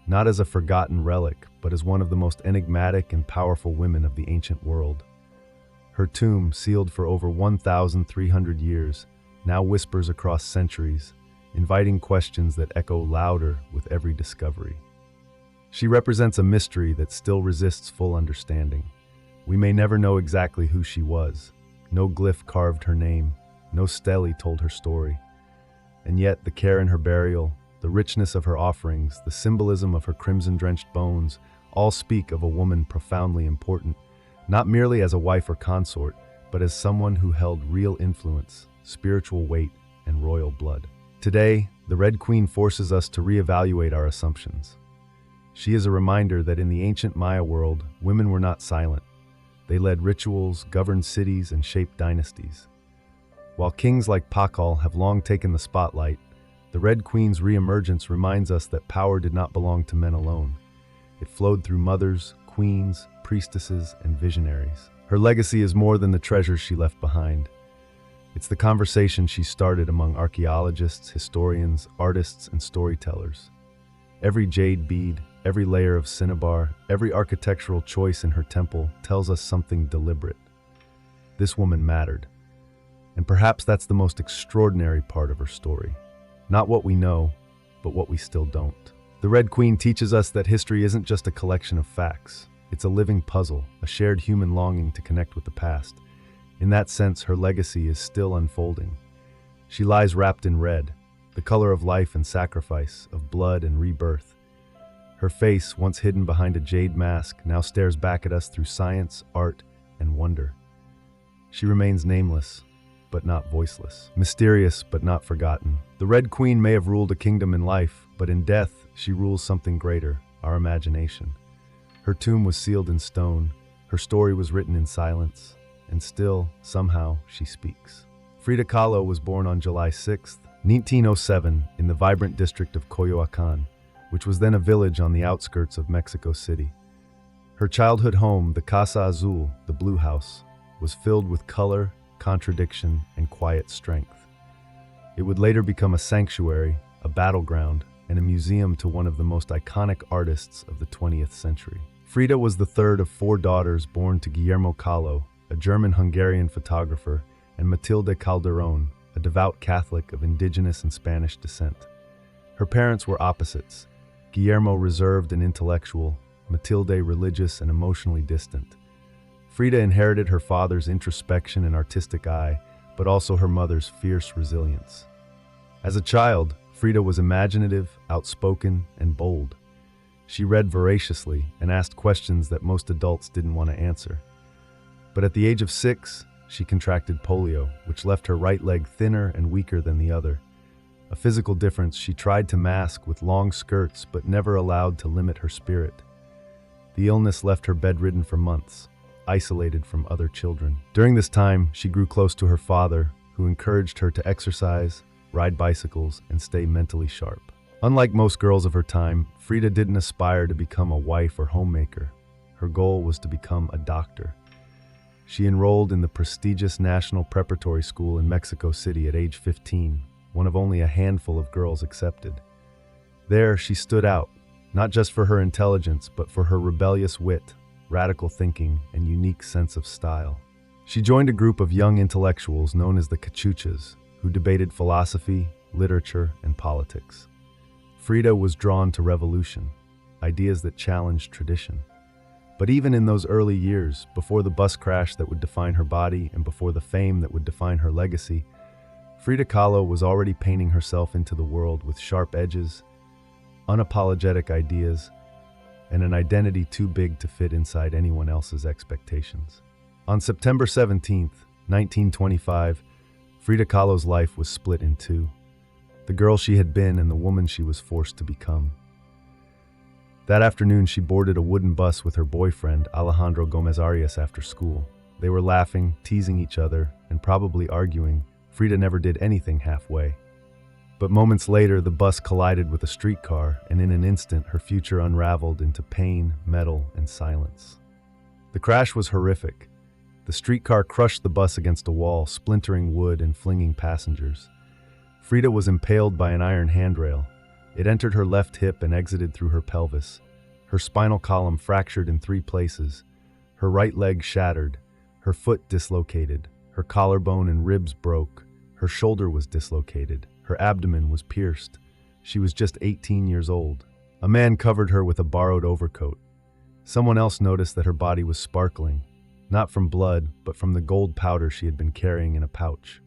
not as a forgotten relic, but as one of the most enigmatic and powerful women of the ancient world. Her tomb, sealed for over 1,300 years, now whispers across centuries, inviting questions that echo louder with every discovery. She represents a mystery that still resists full understanding. We may never know exactly who she was. No glyph carved her name, no stele told her story. And yet the care in her burial, the richness of her offerings, the symbolism of her crimson-drenched bones, all speak of a woman profoundly important, not merely as a wife or consort, but as someone who held real influence, spiritual weight, and royal blood. Today, the Red Queen forces us to reevaluate our assumptions. She is a reminder that in the ancient Maya world, women were not silent. They led rituals, governed cities, and shaped dynasties. While kings like Pakal have long taken the spotlight, the Red Queen's reemergence reminds us that power did not belong to men alone. It flowed through mothers, queens, priestesses, and visionaries. Her legacy is more than the treasures she left behind. It's the conversation she started among archaeologists, historians, artists, and storytellers. Every jade bead, every layer of cinnabar, every architectural choice in her temple tells us something deliberate. This woman mattered. And perhaps that's the most extraordinary part of her story. Not what we know, but what we still don't. The Red Queen teaches us that history isn't just a collection of facts. It's a living puzzle, a shared human longing to connect with the past. In that sense, her legacy is still unfolding. She lies wrapped in red, the color of life and sacrifice, of blood and rebirth. Her face, once hidden behind a jade mask, now stares back at us through science, art, and wonder. She remains nameless, but not voiceless. Mysterious, but not forgotten. The Red Queen may have ruled a kingdom in life, but in death, she rules something greater, our imagination. Her tomb was sealed in stone, her story was written in silence, and still, somehow, she speaks. Frida Kahlo was born on July 6, 1907, in the vibrant district of Coyoacán, which was then a village on the outskirts of Mexico City. Her childhood home, the Casa Azul, the Blue House, was filled with color, contradiction, and quiet strength. It would later become a sanctuary, a battleground, and a museum to one of the most iconic artists of the 20th century. Frida was the third of 4 daughters born to Guillermo Kahlo, a German-Hungarian photographer, and Matilde Calderón, a devout Catholic of indigenous and Spanish descent. Her parents were opposites. Guillermo reserved and intellectual, Matilde religious and emotionally distant. Frida inherited her father's introspection and artistic eye, but also her mother's fierce resilience. As a child, Frida was imaginative, outspoken, and bold. She read voraciously and asked questions that most adults didn't want to answer. But at the age of 6, she contracted polio, which left her right leg thinner and weaker than the other. A physical difference she tried to mask with long skirts but never allowed to limit her spirit. The illness left her bedridden for months, isolated from other children. During this time, she grew close to her father, who encouraged her to exercise, ride bicycles, and stay mentally sharp. Unlike most girls of her time, Frida didn't aspire to become a wife or homemaker. Her goal was to become a doctor. She enrolled in the prestigious National Preparatory School in Mexico City at age 15, one of only a handful of girls accepted. There, she stood out, not just for her intelligence, but for her rebellious wit, radical thinking, and unique sense of style. She joined a group of young intellectuals known as the Cachuchas, who debated philosophy, literature, and politics. Frida was drawn to revolution, ideas that challenged tradition. But even in those early years, before the bus crash that would define her body and before the fame that would define her legacy, Frida Kahlo was already painting herself into the world with sharp edges, unapologetic ideas, and an identity too big to fit inside anyone else's expectations. On September 17, 1925, Frida Kahlo's life was split in two: the girl she had been and the woman she was forced to become. That afternoon, she boarded a wooden bus with her boyfriend, Alejandro Gomez Arias, after school. They were laughing, teasing each other, and probably arguing. Frida never did anything halfway. But moments later, the bus collided with a streetcar, and in an instant, her future unraveled into pain, metal, and silence. The crash was horrific. The streetcar crushed the bus against a wall, splintering wood and flinging passengers. Frida was impaled by an iron handrail. It entered her left hip and exited through her pelvis. Her spinal column fractured in 3 places. Her right leg shattered. Her foot dislocated. Her collarbone and ribs broke. Her shoulder was dislocated. Her abdomen was pierced. She was just 18 years old. A man covered her with a borrowed overcoat. Someone else noticed that her body was sparkling, not from blood, but from the gold powder she had been carrying in a pouch.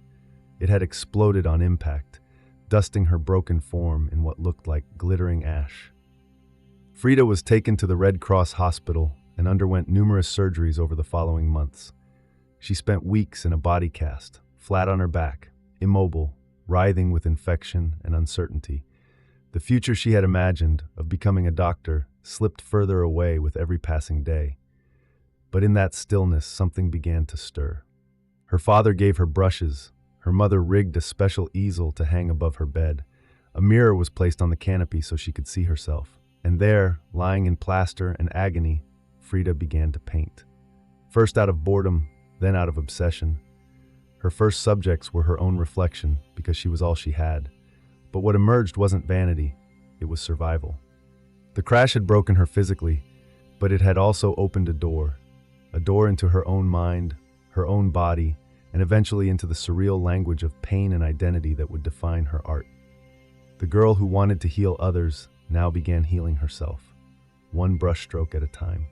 It had exploded on impact, dusting her broken form in what looked like glittering ash. Frida was taken to the Red Cross hospital and underwent numerous surgeries over the following months. She spent weeks in a body cast, flat on her back, immobile, writhing with infection and uncertainty. The future she had imagined, of becoming a doctor, slipped further away with every passing day. But in that stillness, something began to stir. Her father gave her brushes. Her mother rigged a special easel to hang above her bed. A mirror was placed on the canopy so she could see herself. And there, lying in plaster and agony, Frida began to paint. First out of boredom, then out of obsession. Her first subjects were her own reflection, because she was all she had. But what emerged wasn't vanity, it was survival. The crash had broken her physically, but it had also opened a door into her own mind, her own body, and eventually into the surreal language of pain and identity that would define her art. The girl who wanted to heal others now began healing herself, one brushstroke at a time.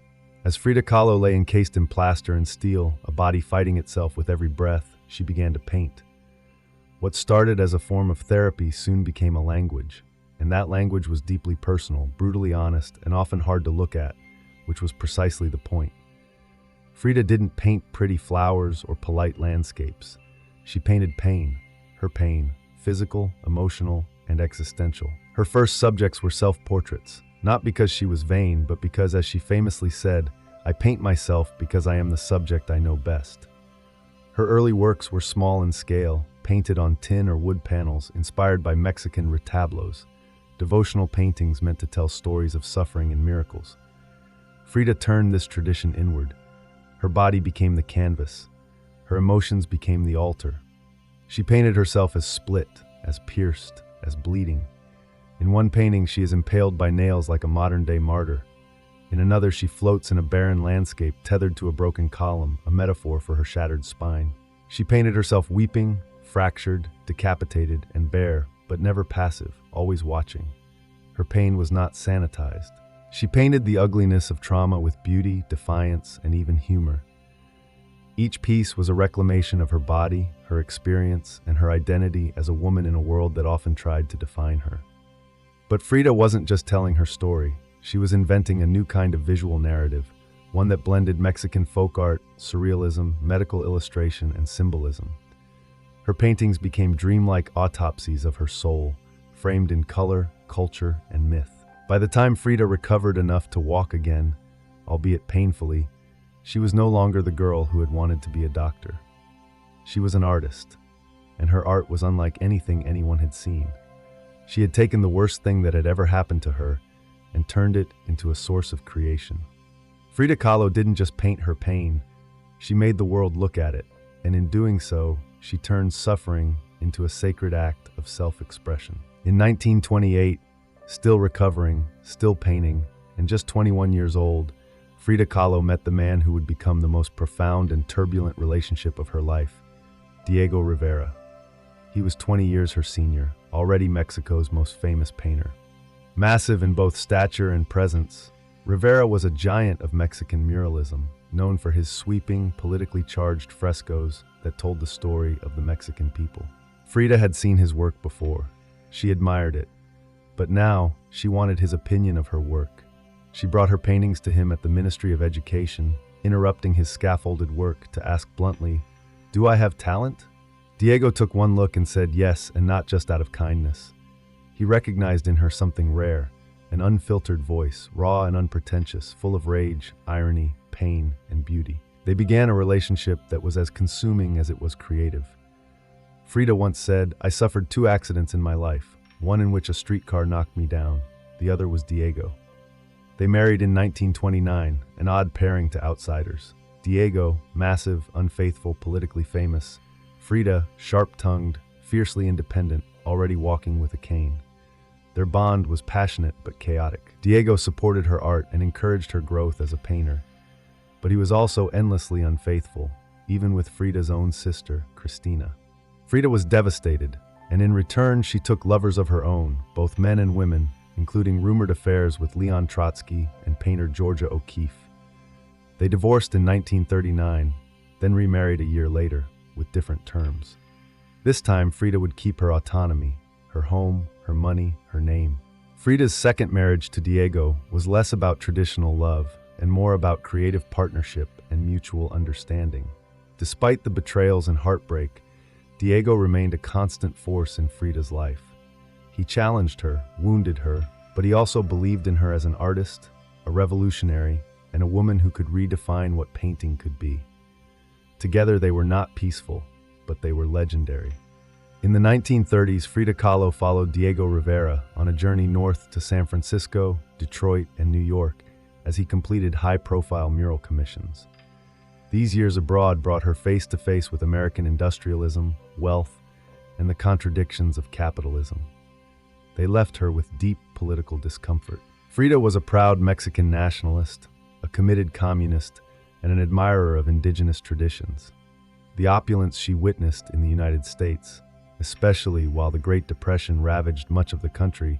As Frida Kahlo lay encased in plaster and steel, a body fighting itself with every breath, she began to paint. What started as a form of therapy soon became a language, and that language was deeply personal, brutally honest, and often hard to look at, which was precisely the point. Frida didn't paint pretty flowers or polite landscapes. She painted pain, her pain, physical, emotional, and existential. Her first subjects were self-portraits, not because she was vain, but because, as she famously said, "I paint myself because I am the subject I know best." Her early works were small in scale, painted on tin or wood panels, inspired by Mexican retablos, devotional paintings meant to tell stories of suffering and miracles. Frida turned this tradition inward. Her body became the canvas. Her emotions became the altar. She painted herself as split, as pierced, as bleeding. In one painting, she is impaled by nails like a modern-day martyr. In another, she floats in a barren landscape tethered to a broken column, a metaphor for her shattered spine. She painted herself weeping, fractured, decapitated, and bare, but never passive, always watching. Her pain was not sanitized. She painted the ugliness of trauma with beauty, defiance, and even humor. Each piece was a reclamation of her body, her experience, and her identity as a woman in a world that often tried to define her. But Frida wasn't just telling her story. She was inventing a new kind of visual narrative, one that blended Mexican folk art, surrealism, medical illustration, and symbolism. Her paintings became dreamlike autopsies of her soul, framed in color, culture, and myth. By the time Frida recovered enough to walk again, albeit painfully, she was no longer the girl who had wanted to be a doctor. She was an artist, and her art was unlike anything anyone had seen. She had taken the worst thing that had ever happened to her and turned it into a source of creation. Frida Kahlo didn't just paint her pain, she made the world look at it, and in doing so, she turned suffering into a sacred act of self-expression. In 1928, still recovering, still painting, and just 21 years old, Frida Kahlo met the man who would become the most profound and turbulent relationship of her life, Diego Rivera. He was 20 years her senior, already Mexico's most famous painter. Massive in both stature and presence, Rivera was a giant of Mexican muralism, known for his sweeping, politically charged frescoes that told the story of the Mexican people. Frida had seen his work before. She admired it, but now she wanted his opinion of her work. She brought her paintings to him at the Ministry of Education, interrupting his scaffolded work to ask bluntly, "Do I have talent?" Diego took one look and said yes, and not just out of kindness. He recognized in her something rare, an unfiltered voice, raw and unpretentious, full of rage, irony, pain, and beauty. They began a relationship that was as consuming as it was creative. Frida once said, "I suffered 2 accidents in my life, one in which a streetcar knocked me down. The other was Diego." They married in 1929, an odd pairing to outsiders. Diego, massive, unfaithful, politically famous. Frida, sharp-tongued, fiercely independent, already walking with a cane. Their bond was passionate but chaotic. Diego supported her art and encouraged her growth as a painter. But he was also endlessly unfaithful, even with Frida's own sister, Cristina. Frida was devastated, and in return she took lovers of her own, both men and women, including rumored affairs with Leon Trotsky and painter Georgia O'Keeffe. They divorced in 1939, then remarried a year later, with different terms. This time, Frida would keep her autonomy, her home, her money, her name. Frida's second marriage to Diego was less about traditional love and more about creative partnership and mutual understanding. Despite the betrayals and heartbreak, Diego remained a constant force in Frida's life. He challenged her, wounded her, but he also believed in her as an artist, a revolutionary, and a woman who could redefine what painting could be. Together they were not peaceful, but they were legendary. In the 1930s, Frida Kahlo followed Diego Rivera on a journey north to San Francisco, Detroit, and New York as he completed high-profile mural commissions. These years abroad brought her face to face with American industrialism, wealth, and the contradictions of capitalism. They left her with deep political discomfort. Frida was a proud Mexican nationalist, a committed communist, and an admirer of indigenous traditions. The opulence she witnessed in the United States, especially while the Great Depression ravaged much of the country,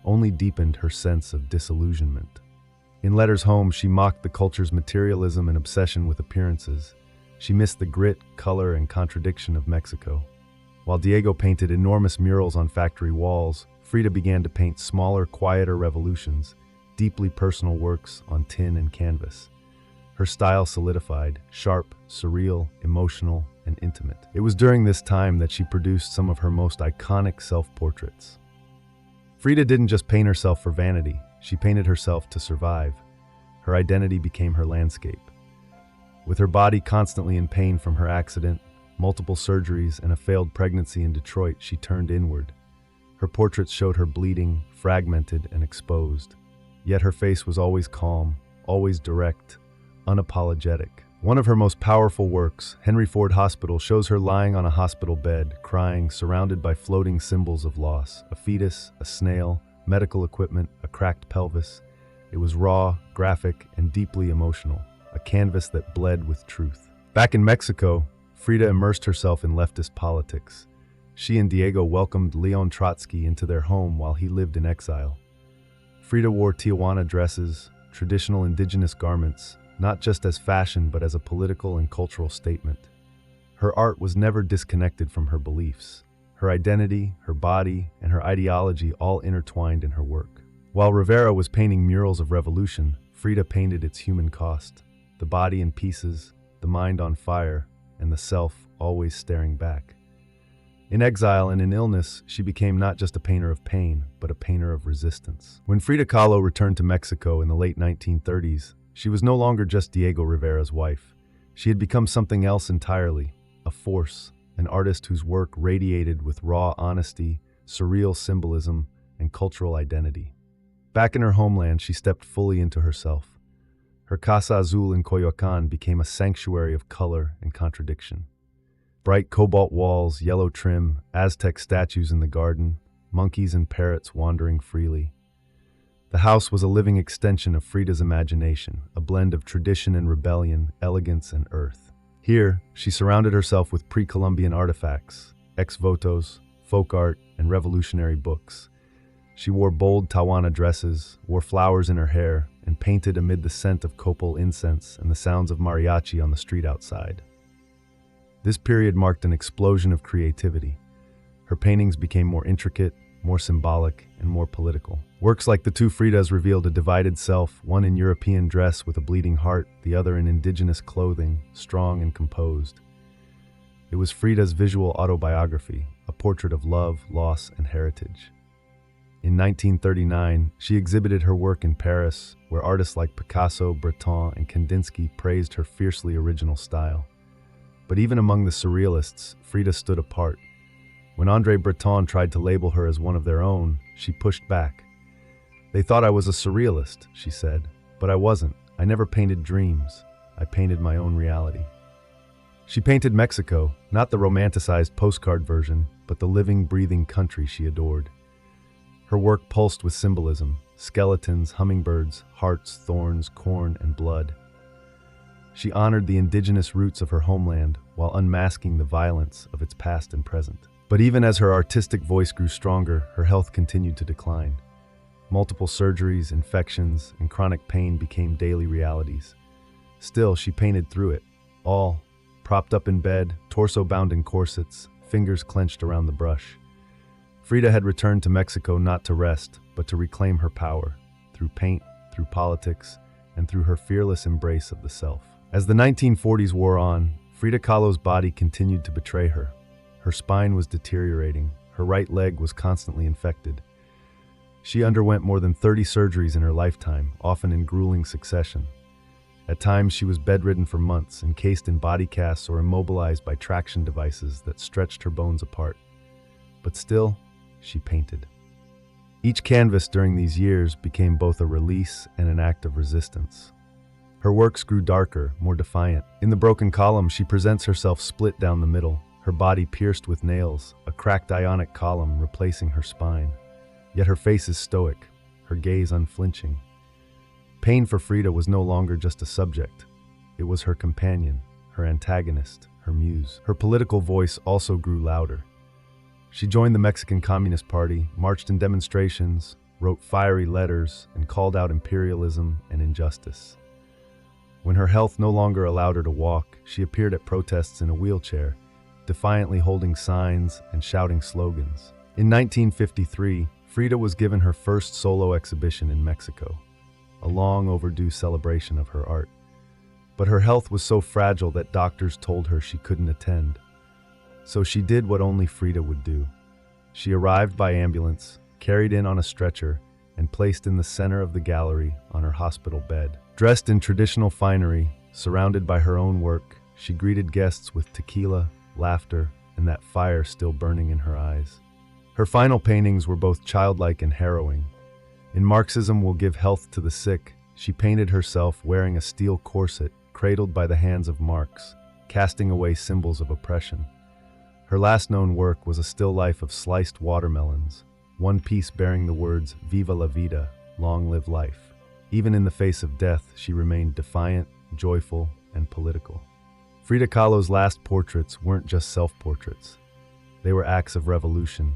only deepened her sense of disillusionment. In letters home, she mocked the culture's materialism and obsession with appearances. She missed the grit, color, and contradiction of Mexico. While Diego painted enormous murals on factory walls, Frida began to paint smaller, quieter revolutions, deeply personal works on tin and canvas. Her style solidified, sharp, surreal, emotional, and intimate. It was during this time that she produced some of her most iconic self-portraits. Frida didn't just paint herself for vanity, she painted herself to survive. Her identity became her landscape. With her body constantly in pain from her accident, multiple surgeries, and a failed pregnancy in Detroit, she turned inward. Her portraits showed her bleeding, fragmented, and exposed. Yet her face was always calm, always direct, unapologetic. One of her most powerful works, Henry Ford Hospital, shows her lying on a hospital bed, crying, surrounded by floating symbols of loss: a fetus, a snail, medical equipment, a cracked pelvis. It was raw, graphic, and deeply emotional, a canvas that bled with truth. Back in Mexico, Frida immersed herself in leftist politics. She and Diego welcomed Leon Trotsky into their home while he lived in exile. Frida wore Tijuana dresses, traditional indigenous garments, not just as fashion but as a political and cultural statement. Her art was never disconnected from her beliefs. Her identity, her body, and her ideology all intertwined in her work. While Rivera was painting murals of revolution, Frida painted its human cost, the body in pieces, the mind on fire, and the self always staring back. In exile and in illness, she became not just a painter of pain, but a painter of resistance. When Frida Kahlo returned to Mexico in the late 1930s, she was no longer just Diego Rivera's wife. She had become something else entirely, a force, an artist whose work radiated with raw honesty, surreal symbolism, and cultural identity. Back in her homeland, she stepped fully into herself. Her Casa Azul in Coyoacán became a sanctuary of color and contradiction. Bright cobalt walls, yellow trim, Aztec statues in the garden, monkeys and parrots wandering freely. The house was a living extension of Frida's imagination, a blend of tradition and rebellion, elegance and earth. Here, she surrounded herself with pre-Columbian artifacts, ex-votos, folk art, and revolutionary books. She wore bold Tijuana dresses, wore flowers in her hair, and painted amid the scent of copal incense and the sounds of mariachi on the street outside. This period marked an explosion of creativity. Her paintings became more intricate, more symbolic, and more political. Works like the two Fridas revealed a divided self, one in European dress with a bleeding heart, the other in indigenous clothing, strong and composed. It was Frida's visual autobiography, a portrait of love, loss, and heritage. In 1939, she exhibited her work in Paris, where artists like Picasso, Breton, and Kandinsky praised her fiercely original style. But even among the surrealists, Frida stood apart. When André Breton tried to label her as one of their own, she pushed back. "They thought I was a surrealist," she said, "but I wasn't. I never painted dreams. I painted my own reality." She painted Mexico, not the romanticized postcard version, but the living, breathing country she adored. Her work pulsed with symbolism: skeletons, hummingbirds, hearts, thorns, corn, and blood. She honored the indigenous roots of her homeland while unmasking the violence of its past and present. But even as her artistic voice grew stronger, her health continued to decline. Multiple surgeries, infections, and chronic pain became daily realities. Still, she painted through it, all propped up in bed, torso bound in corsets, fingers clenched around the brush. Frida had returned to Mexico not to rest, but to reclaim her power, through paint, through politics, and through her fearless embrace of the self. As the 1940s wore on, Frida Kahlo's body continued to betray her. Her spine was deteriorating, her right leg was constantly infected. She underwent more than 30 surgeries in her lifetime, often in grueling succession. At times, she was bedridden for months, encased in body casts or immobilized by traction devices that stretched her bones apart. But still, she painted. Each canvas during these years became both a release and an act of resistance. Her works grew darker, more defiant. In the broken column, she presents herself split down the middle, her body pierced with nails, a cracked ionic column replacing her spine. Yet her face is stoic, her gaze unflinching. Pain for Frida was no longer just a subject. It was her companion, her antagonist, her muse. Her political voice also grew louder. She joined the Mexican Communist Party, marched in demonstrations, wrote fiery letters, and called out imperialism and injustice. When her health no longer allowed her to walk, she appeared at protests in a wheelchair, defiantly holding signs and shouting slogans. In 1953, Frida was given her first solo exhibition in Mexico, a long overdue celebration of her art. But her health was so fragile that doctors told her she couldn't attend. So she did what only Frida would do. She arrived by ambulance, carried in on a stretcher, and placed in the center of the gallery on her hospital bed. Dressed in traditional finery, surrounded by her own work, she greeted guests with tequila, laughter, and that fire still burning in her eyes. Her final paintings were both childlike and harrowing. In Marxism Will Give Health to the Sick, she painted herself wearing a steel corset, cradled by the hands of Marx, casting away symbols of oppression. Her last known work was a still life of sliced watermelons, one piece bearing the words "Viva la vida," long live life. Even in the face of death, she remained defiant, joyful, and political. Frida Kahlo's last portraits weren't just self-portraits. They were acts of revolution,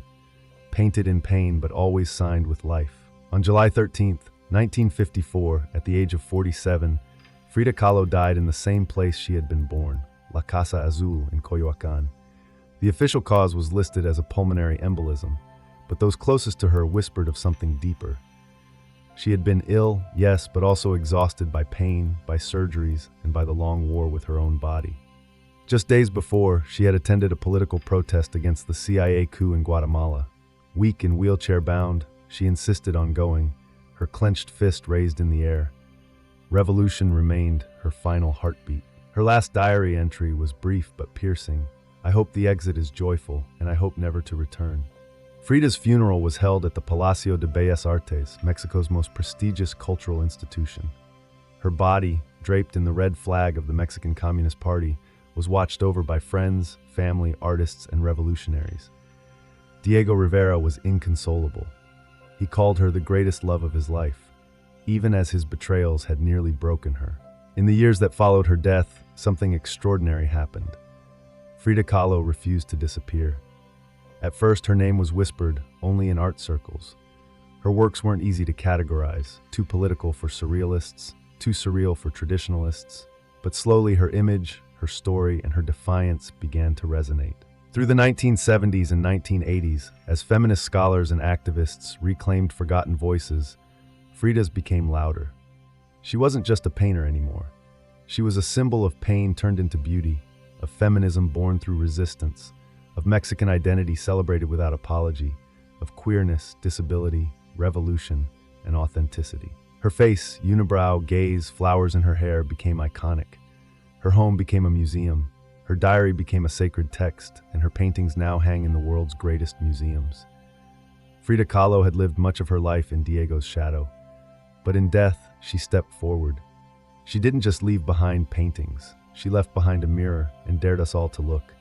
painted in pain but always signed with life. On July 13th, 1954, at the age of 47, Frida Kahlo died in the same place she had been born, La Casa Azul in Coyoacán. The official cause was listed as a pulmonary embolism, but those closest to her whispered of something deeper. She had been ill, yes, but also exhausted by pain, by surgeries, and by the long war with her own body. Just days before, she had attended a political protest against the CIA coup in Guatemala. Weak and wheelchair-bound, she insisted on going, her clenched fist raised in the air. Revolution remained her final heartbeat. Her last diary entry was brief but piercing. "I hope the exit is joyful, and I hope never to return." Frida's funeral was held at the Palacio de Bellas Artes, Mexico's most prestigious cultural institution. Her body, draped in the red flag of the Mexican Communist Party, was watched over by friends, family, artists, and revolutionaries. Diego Rivera was inconsolable. He called her the greatest love of his life, even as his betrayals had nearly broken her. In the years that followed her death, something extraordinary happened. Frida Kahlo refused to disappear. At first, her name was whispered only in art circles. Her works weren't easy to categorize, too political for surrealists, too surreal for traditionalists, but slowly her image, her story, and her defiance began to resonate. Through the 1970s and 1980s, as feminist scholars and activists reclaimed forgotten voices, Frida's became louder. She wasn't just a painter anymore. She was a symbol of pain turned into beauty, of feminism born through resistance, of Mexican identity celebrated without apology, of queerness, disability, revolution, and authenticity. Her face, unibrow, gaze, flowers in her hair became iconic. Her home became a museum. Her diary became a sacred text, and her paintings now hang in the world's greatest museums. Frida Kahlo had lived much of her life in Diego's shadow, but in death, she stepped forward. She didn't just leave behind paintings. She left behind a mirror and dared us all to look,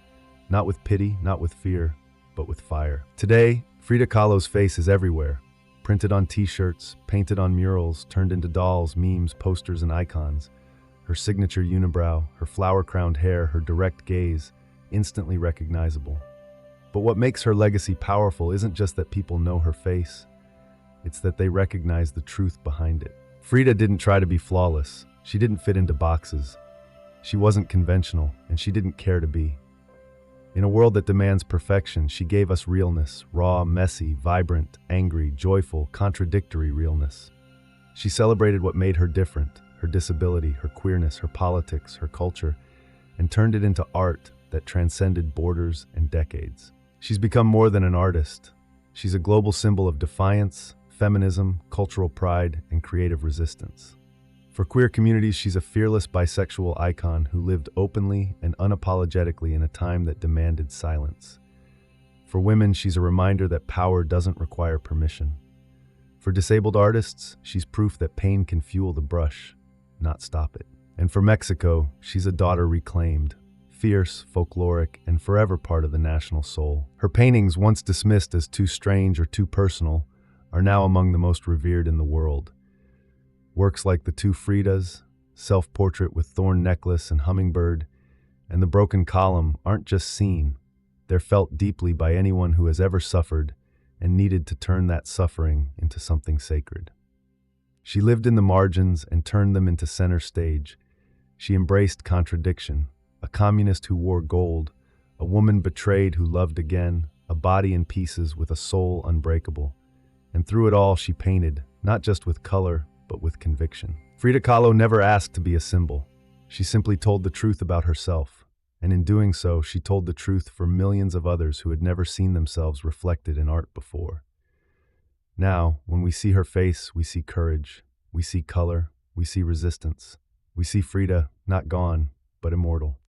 not with pity, not with fear, but with fire. Today, Frida Kahlo's face is everywhere, printed on t-shirts, painted on murals, turned into dolls, memes, posters, and icons. Her signature unibrow, her flower-crowned hair, her direct gaze, instantly recognizable. But what makes her legacy powerful isn't just that people know her face, it's that they recognize the truth behind it. Frida didn't try to be flawless. She didn't fit into boxes. She wasn't conventional, and she didn't care to be. In a world that demands perfection, she gave us realness, raw, messy, vibrant, angry, joyful, contradictory realness. She celebrated what made her different, her disability, her queerness, her politics, her culture, and turned it into art that transcended borders and decades. She's become more than an artist. She's a global symbol of defiance, feminism, cultural pride, and creative resistance. For queer communities, she's a fearless bisexual icon who lived openly and unapologetically in a time that demanded silence. For women, she's a reminder that power doesn't require permission. For disabled artists, she's proof that pain can fuel the brush, not stop it. And for Mexico, she's a daughter reclaimed, fierce, folkloric, and forever part of the national soul. Her paintings, once dismissed as too strange or too personal, are now among the most revered in the world. Works like the two Fridas, self-portrait with thorn necklace and hummingbird, and the broken column aren't just seen, they're felt deeply by anyone who has ever suffered and needed to turn that suffering into something sacred. She lived in the margins and turned them into center stage. She embraced contradiction, a communist who wore gold, a woman betrayed who loved again, a body in pieces with a soul unbreakable. And through it all, she painted, not just with color, but with conviction. Frida Kahlo never asked to be a symbol. She simply told the truth about herself, and in doing so, she told the truth for millions of others who had never seen themselves reflected in art before. Now, when we see her face, we see courage, we see color, we see resistance. We see Frida not gone, but immortal.